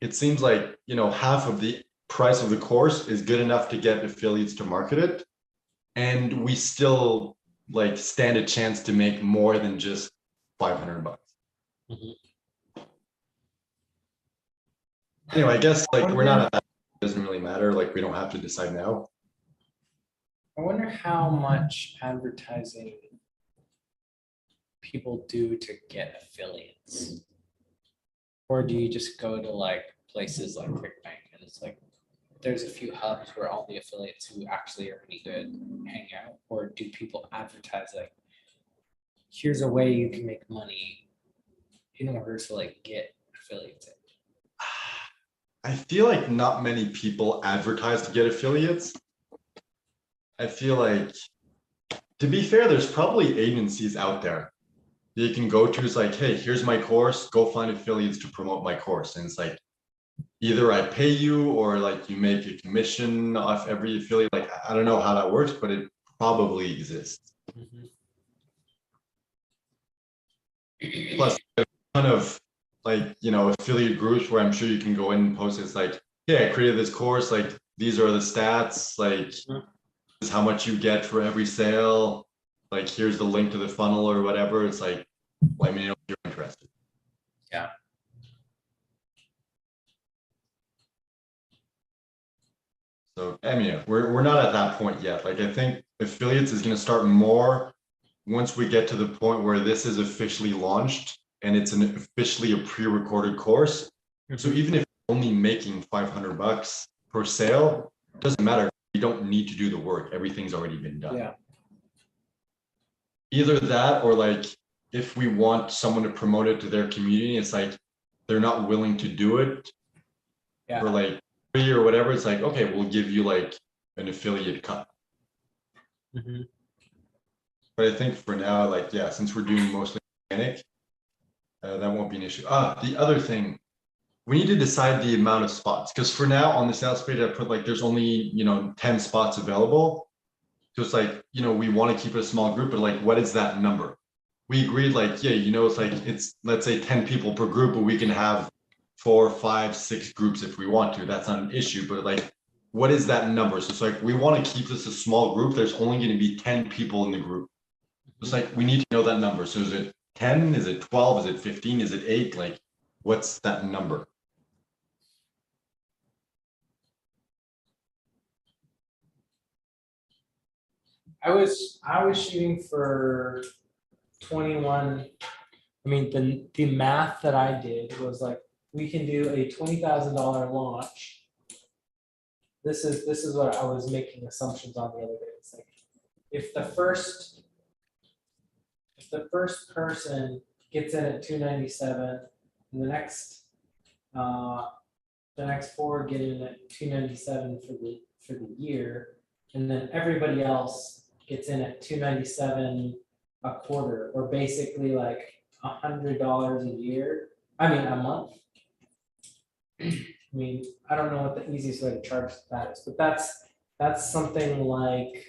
it seems like, you know, half of the price of the course is good enough to get affiliates to market it. And we still like stand a chance to make more than just $500. Mhm. Anyway, I guess like we're not at that, it doesn't really matter. Like we don't have to decide now. I wonder how much advertising people do to get affiliates. Or do you just go to like places like ClickBank and it's like, there's a few hubs where all the affiliates who actually are any good hang out? Or do people advertise like, here's a way you can make money in order to like get affiliates in? I feel like not many people advertise to get affiliates. I feel like, to be fair, there's probably agencies out there that you can go to. It's like, hey, here's my course, go find affiliates to promote my course. And it's like, either I pay you or like you make a commission off every affiliate. Like, I don't know how that works, but it probably exists. Plus, a ton of like, you know, affiliate groups where I'm sure you can go in and post. It's like, yeah, I created this course. Like, these are the stats. Like, this is how much you get for every sale. Like, here's the link to the funnel or whatever. It's like, let me know if you're interested. Yeah. So, I mean, we're not at that point yet. Like, I think affiliates is going to start more once we get to the point where this is officially launched and it's an officially a pre-recorded course. So even if you're only making $500 per sale, it doesn't matter. You don't need to do the work. Everything's already been done. Yeah. Either that or like, if we want someone to promote it to their community, it's like they're not willing to do it Yeah. for like free or whatever. It's like, okay, we'll give you like an affiliate cut. Mhm. But I think for now, like, yeah, since we're doing mostly organic, that won't be an issue. The other thing, we need to decide the amount of spots, because for now on the sales page, I put like there's only, you know, 10 spots available. So it's like, you know, we want to keep it a small group, but like, what is that number? We agreed like, yeah, you know, it's like, it's, let's say 10 people per group, but we can have 4, 5, 6 groups if we want to. That's not an issue, but like, what is that number? So it's like, we want to keep this a small group. There's only going to be 10 people in the group. It's like, we need to know that number. So is it 10? Is it 12? Is it 15? Is it 8? Like, what's that number? I was shooting for 21. I mean, the math that I did was like, we can do a $20,000 launch. This is what I was making assumptions on the other day. It's like, if the first person gets in at 297, and the next 4 get in at 297 for the year, and then everybody else gets in at 297 a quarter, or basically like $100 a year. I mean, a month. I mean, I don't know what the easiest way to charge that is, but that's something like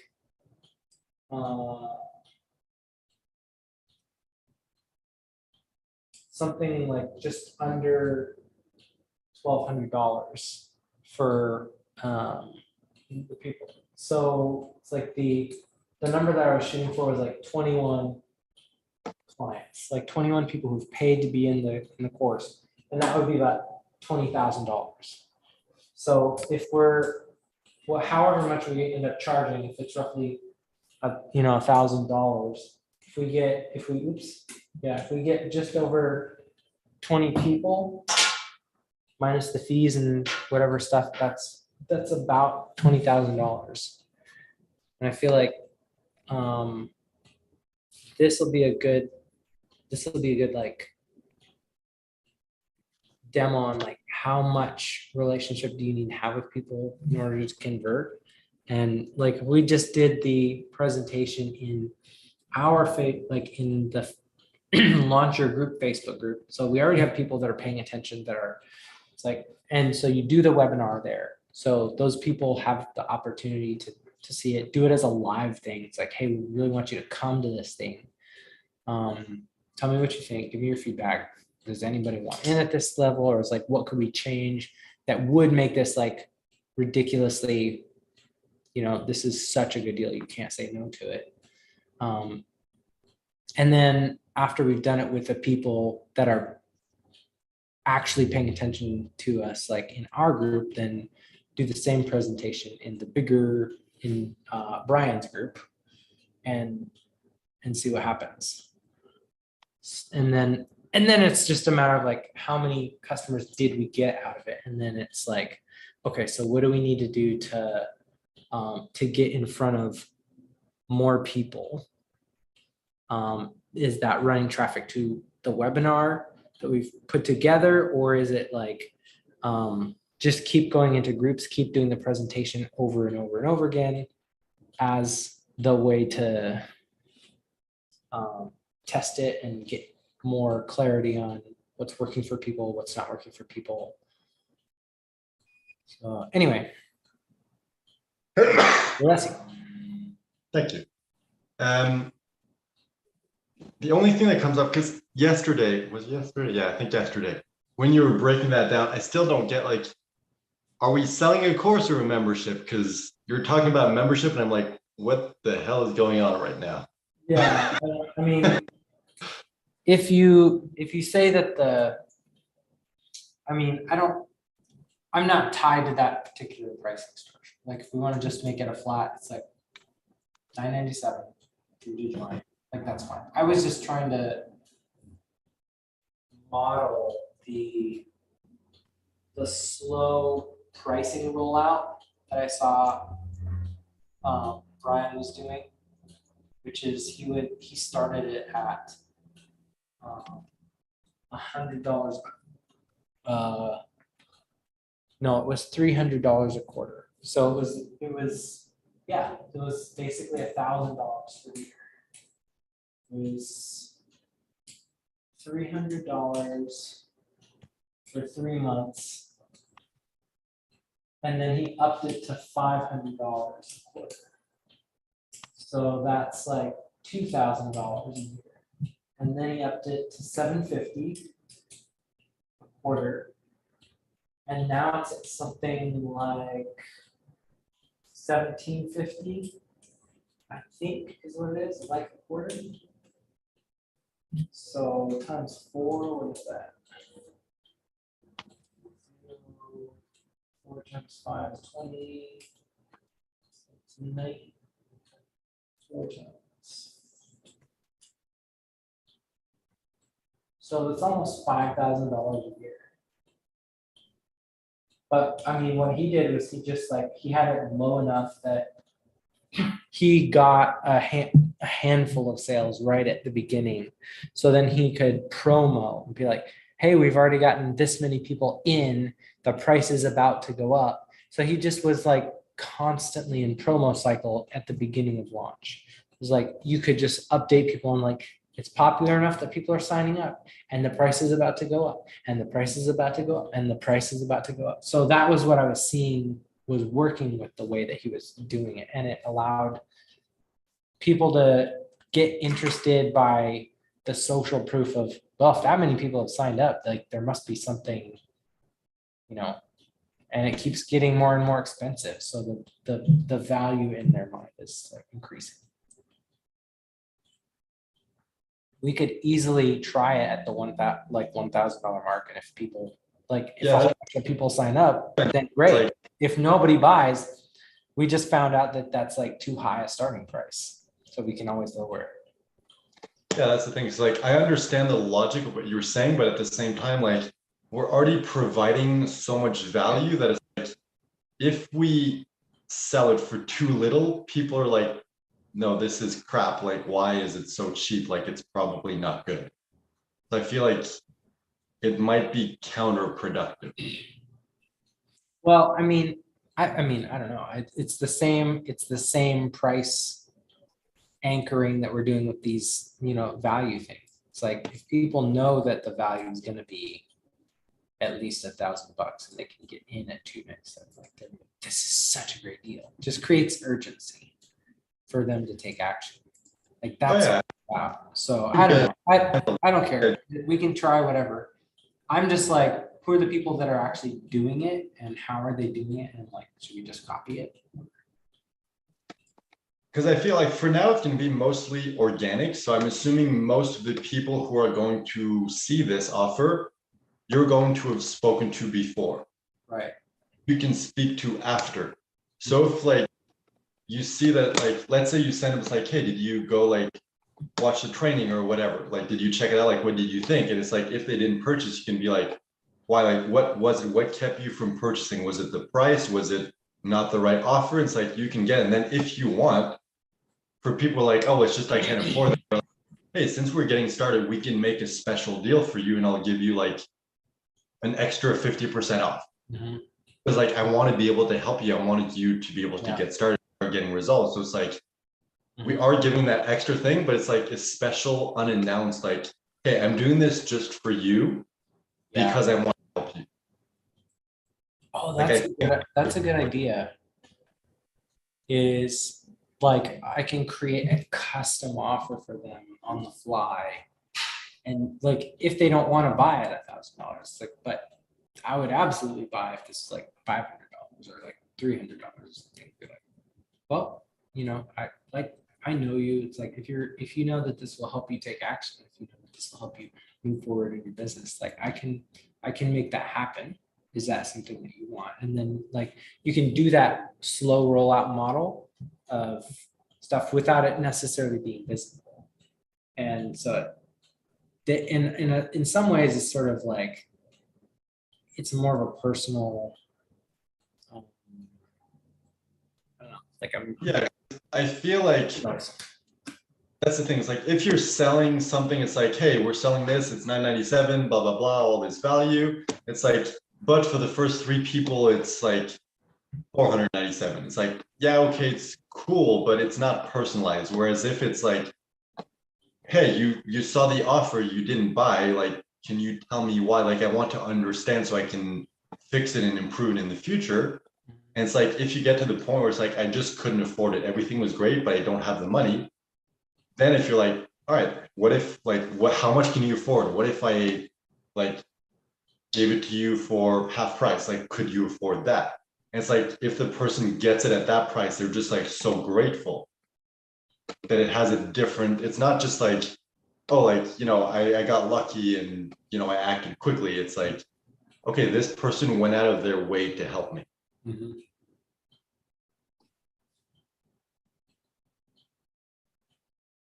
something like just under $1,200 for the people. So it's like the number that I was shooting for was like 21 clients, like 21 people who've paid to be in the course, and that would be about $20,000. So if we're, well, however much we end up charging, if it's roughly $1,000, if we get just over 20 people minus the fees and whatever stuff, that's about $20,000. And I feel like this will be a good like demo on like how much relationship do you need to have with people in order to convert. And like we just did the presentation in our like in the launch your group Facebook group. So we already have people that are paying attention that are, it's like, and so you do the webinar there. So those people have the opportunity to see it, do it as a live thing. It's like, hey, we really want you to come to this thing. Tell me what you think. Give me your feedback. Does anybody want in at this level, or is like, what could we change that would make this like ridiculously, this is such a good deal. You can't say no to it. And then after we've done it with the people that are actually paying attention to us, like in our group, then do the same presentation in the bigger, in Brian's group, and see what happens. And then it's just a matter of like, how many customers did we get out of it? And then it's like, okay, so what do we need to do to get in front of more people? Is that running traffic to the webinar that we've put together, or is it like just keep going into groups, keep doing the presentation over and over and over again as the way to test it and get more clarity on what's working for people, what's not working for people. So anyway, bless you. Thank you. The only thing that comes up, because yesterday, yeah, I think yesterday, when you were breaking that down, I still don't get like, are we selling a course or a membership? Because you're talking about membership and I'm like, what the hell is going on right now? Yeah, I mean, if you say that I'm not tied to that particular pricing structure. Like if we want to just make it a flat, it's like $9.97 through join. Like that's fine. I was just trying to model the slow pricing rollout that I saw Brian was doing, which is he started it at $100. No, it was $300 a quarter. So it was basically $1,000 for the year. It was $300 for 3 months. And then he upped it to $500 a quarter. So that's like $2,000 a year. And then he upped it to $750 a quarter. And now it's at something like $1,750, I think is what it is, like a quarter. So times 4, what is that? 4 times 5 is 20. It's 90. 4 times. So it's almost $5,000 a year. But I mean, what he did was he had it low enough that he got a handful of sales right at the beginning. So then he could promo and be like, hey, we've already gotten this many people in, the price is about to go up. So he just was like constantly in promo cycle at the beginning of launch. It was like, you could just update people and like, it's popular enough that people are signing up and the price is about to go up and the price is about to go up and the price is about to go up. So that was what I was seeing was working with the way that he was doing it. And it allowed people to get interested by the social proof of, well, if that many people have signed up, like there must be something, and it keeps getting more and more expensive. So the value in their mind is like increasing. We could easily try it at the $1,000 mark. And if people if people sign up, then great. Like, if nobody buys, we just found out that that's like too high a starting price. So we can always lower it. Yeah, that's the thing. It's like, I understand the logic of what you were saying, but at the same time, like we're already providing so much value that it's like, if we sell it for too little, people are like, no, this is crap. Like, why is it so cheap? Like, it's probably not good. So I feel like it might be counterproductive. Well, I mean, I don't know. It's the same price anchoring that we're doing with these, value things. It's like if people know that the value is gonna be at least $1,000 and they can get in at 297, like this is such a great deal. Just creates urgency for them to take action. Like that's yeah. wow. So I don't know. I don't care. We can try whatever. I'm just like, who are the people that are actually doing it and how are they doing it? And like, should we just copy it? Because I feel like for now it's going to be mostly organic. So I'm assuming most of the people who are going to see this offer, you're going to have spoken to before. Right. You can speak to after. So if like you see that, like, let's say you send them, it's like, hey, did you go like watch the training or whatever? Like, did you check it out? Like, what did you think? And it's like, if they didn't purchase, you can be like, why? Like, what was it? What kept you from purchasing? Was it the price? Was it not the right offer? It's like you can get, and then if you want, for people like, oh, it's just I can't afford it. Like, hey, since we're getting started, we can make a special deal for you, and I'll give you like an extra 50% off. Because like I want to be able to help you. I wanted you to be able to get started or getting results. So it's like we are giving that extra thing, but it's like a special unannounced, like, hey, I'm doing this just for you because I want to help you. Oh, Like that's a good idea. Is like I can create a custom offer for them on the fly. And like if they don't want to buy it $1,000, like, but I would absolutely buy if this is like $500 or like $300. Like, well, I know you. It's like if you know that this will help you take action, if you know that this will help you move forward in your business, like I can make that happen. Is that something that you want? And then like you can do that slow rollout model of stuff without it necessarily being visible. And so in some ways it's sort of like it's more of a personal I don't know, like I feel like that's the thing. It's like if you're selling something, it's like, hey, we're selling this, it's $9.97, blah blah blah, all this value. It's like, but for the first 3 people, it's like $497. It's like, yeah, okay, it's cool, but it's not personalized. Whereas if it's like, hey, you saw the offer, you didn't buy, like, can you tell me why? Like, I want to understand so I can fix it and improve it in the future. And it's like, if you get to the point where it's like, I just couldn't afford it, everything was great, but I don't have the money. Then if you're like, all right, what if like, how much can you afford? What if I like gave it to you for half price? Like, could you afford that? And it's like, if the person gets it at that price, they're just like so grateful that it has a different, it's not just like, oh, like, I got lucky and, I acted quickly. It's like, okay, this person went out of their way to help me.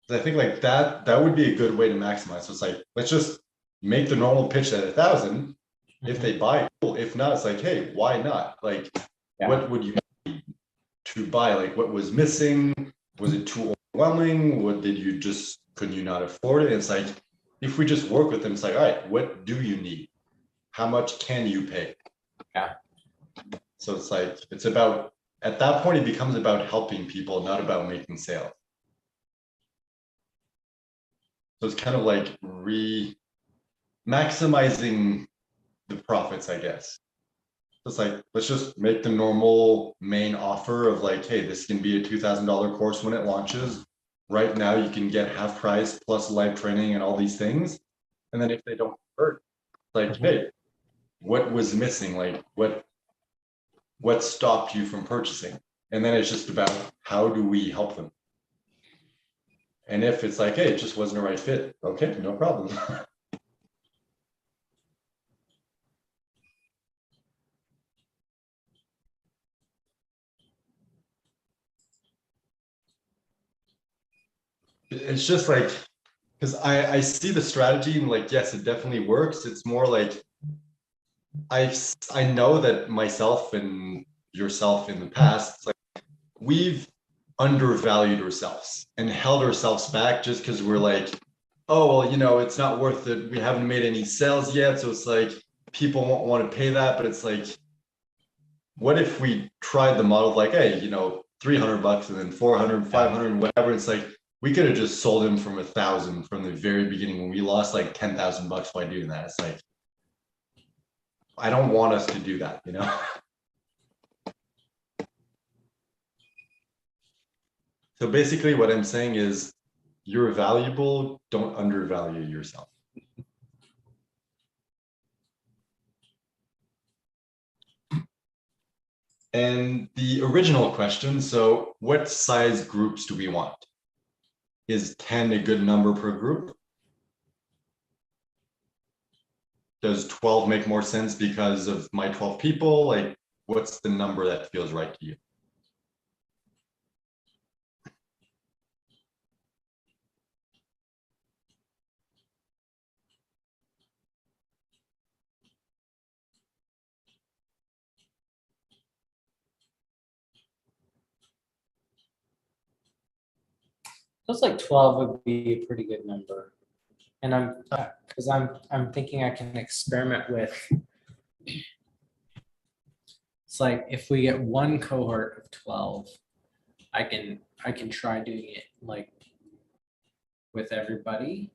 I think like that would be a good way to maximize. So it's like, let's just make the normal pitch at 1,000. If they buy, cool. If not, it's like, hey, why not? Like, what would you need to buy? Like, what was missing? Was it too overwhelming? Couldn't you not afford it? It's like, if we just work with them, it's like, all right, what do you need? How much can you pay? Yeah. So it's like, it's about, at that point, it becomes about helping people, not about making sales. So it's kind of like maximizing the profits, I guess. It's like, let's just make the normal main offer of like, hey, this can be a $2,000 course when it launches. Right now, you can get half price plus live training and all these things. And then if they don't convert, like, hey, what was missing? Like, what stopped you from purchasing? And then it's just about how do we help them? And if it's like, hey, it just wasn't a right fit, okay, no problem. It's just like, because I see the strategy and like, yes, it definitely works. It's more like, I know that myself and yourself in the past, like we've undervalued ourselves and held ourselves back just because we're like, oh, well, you know, it's not worth it. We haven't made any sales yet. So it's like people won't want to pay that. But it's like, what if we tried the model of like, hey, you know, 300 bucks and then 400, 500, whatever. It's like, we could have just sold him from 1,000 from the very beginning when we lost like 10,000 bucks by doing that. It's like, I don't want us to do that, you know? So basically what I'm saying is you're valuable, don't undervalue yourself. And the original question, so what size groups do we want? Is 10 a good number per group? Does 12 make more sense because of my 12 people? Like, what's the number that feels right to you? Feels like 12 would be a pretty good number. And because I'm thinking I can experiment with. It's like if we get one cohort of 12, I can try doing it like with everybody.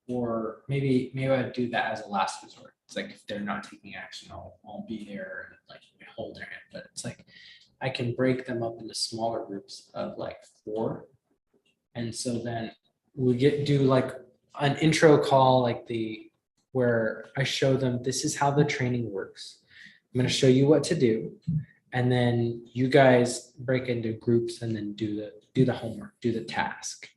Or maybe I'd do that as a last resort. It's like if they're not taking action, I'll be there and like hold their hand. But it's like I can break them up into smaller groups of like 4. And so then we do like an intro call, like where I show them this is how the training works. I'm going to show you what to do. And then you guys break into groups and then do the homework, do the task.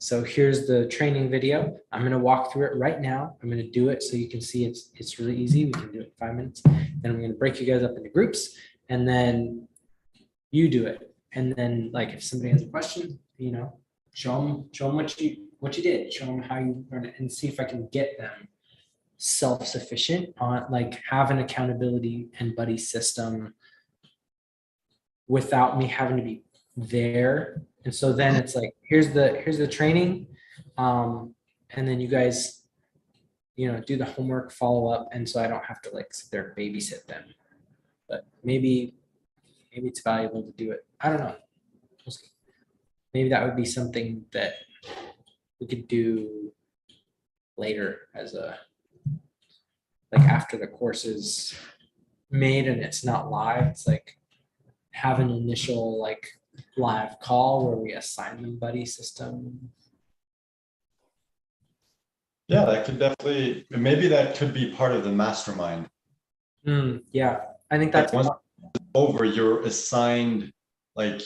So here's the training video. I'm going to walk through it right now. I'm going to do it so you can see it's really easy. We can do it in 5 minutes. Then I'm going to break you guys up into groups and then you do it. And then like if somebody has a question, you know, show them what you did, show them how you learn it and see if I can get them self-sufficient on like have an accountability and buddy system without me having to be there. And so then it's like, here's the training. And then you guys, you know, do the homework, follow up. And so I don't have to like sit there and babysit them. But maybe it's valuable to do it. I don't know. Maybe that would be something that we could do later as like after the course is made and it's not live. It's like have an initial like live call where we assign them buddy system. Yeah, that could definitely, maybe that could be part of the mastermind. Yeah, I think that's like once over, you're assigned like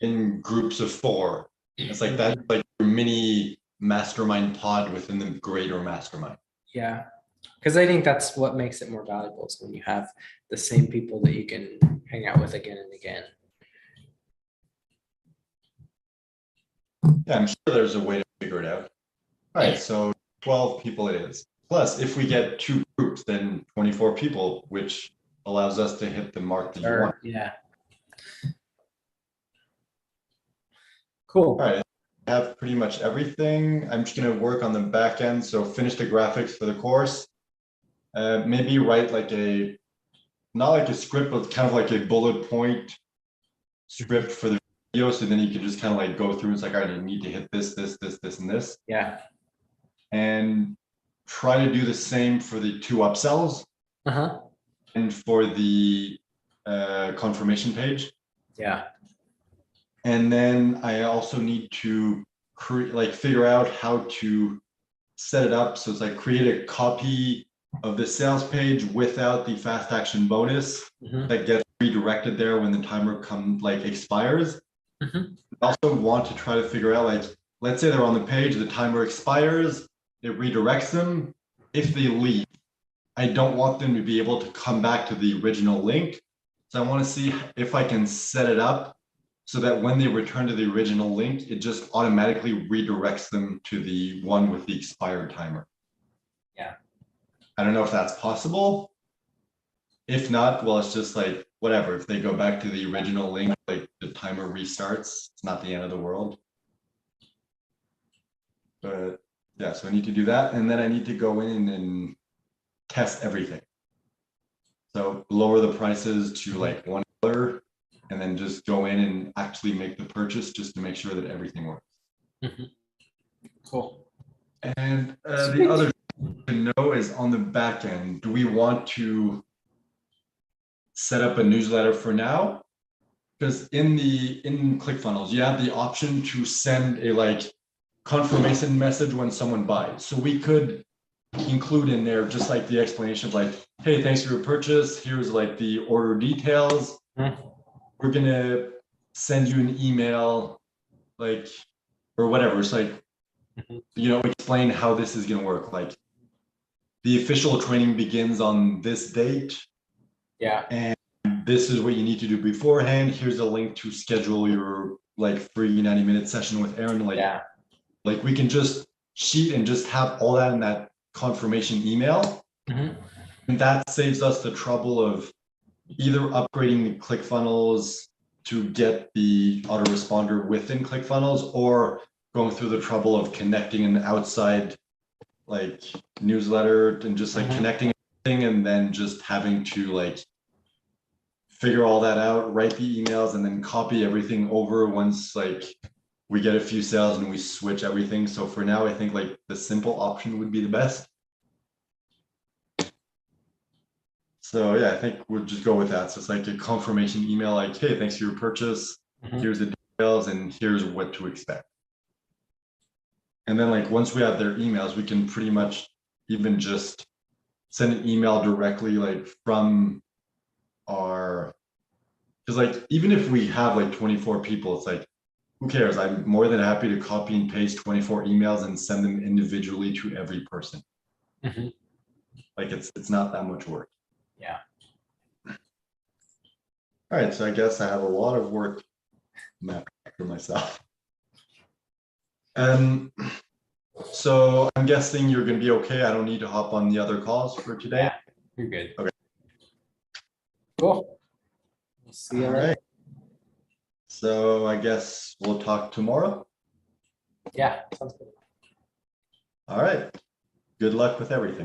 in groups of 4. It's like that's like your mini mastermind pod within the greater mastermind. Yeah, because I think that's what makes it more valuable is when you have the same people that you can hang out with again and again. Yeah, I'm sure there's a way to figure it out. All right, so 12 people it is. Plus, if we get 2 groups, then 24 people, which allows us to hit the mark that you want. Yeah. Cool. All right, I have pretty much everything. I'm just going to work on the back end. So finish the graphics for the course. Maybe write like not like a script, but kind of like a bullet point script for the video. So then you can just kind of like go through. It's like, all right, you need to hit this, and this. Yeah. And try to do the same for the 2 upsells. And for the confirmation page. Yeah. And then I also need to figure out how to set it up. So it's like create a copy of the sales page without the fast action bonus that gets redirected there when the timer expires. I also want to try to figure out, like, let's say they're on the page, the timer expires, it redirects them. If they leave, I don't want them to be able to come back to the original link. So I want to see if I can set it up so that when they return to the original link, it just automatically redirects them to the one with the expired timer. Yeah. I don't know if that's possible. If not, well, it's just like, whatever. If they go back to the original link, like the timer restarts, it's not the end of the world. But Yeah, so I need to do that, and then I need to go in and test everything. So lower the prices to like $1, and then just go in and actually make the purchase just to make sure that everything works. Cool. And the other thing to know is on the back end, do we want to set up a newsletter for now? Because in ClickFunnels, you have the option to send a like confirmation message when someone buys. So we could include in there just like the explanation of like, hey, thanks for your purchase. Here's like the order details. We're gonna send you an email, like, or whatever. It's like, explain how this is gonna work. Like the official training begins on this date. Yeah. And this is what you need to do beforehand. Here's a link to schedule your like free 90-minute session with Aaron. Like we can just sheet and just have all that in that confirmation email. And that saves us the trouble of either upgrading ClickFunnels to get the autoresponder within ClickFunnels, or going through the trouble of connecting an outside like newsletter and just like connecting everything, and then just having to like figure all that out, write the emails, and then copy everything over once like we get a few sales and we switch everything. So for now, I think like the simple option would be the best. So yeah, I think we'll just go with that. So it's like a confirmation email, like, hey, thanks for your purchase. Here's the details and here's what to expect. And then like once we have their emails, we can pretty much even just send an email directly like from our, because like even if we have like 24 people, it's like, who cares? I'm more than happy to copy and paste 24 emails and send them individually to every person. Like it's not that much work. Yeah. All right, so I guess I have a lot of work mapped for myself. So I'm guessing you're going to be okay. I don't need to hop on the other calls for today. Yeah, you're good. Okay. Cool. We'll see you. All right. So I guess we'll talk tomorrow. Yeah, sounds good. All right. Good luck with everything.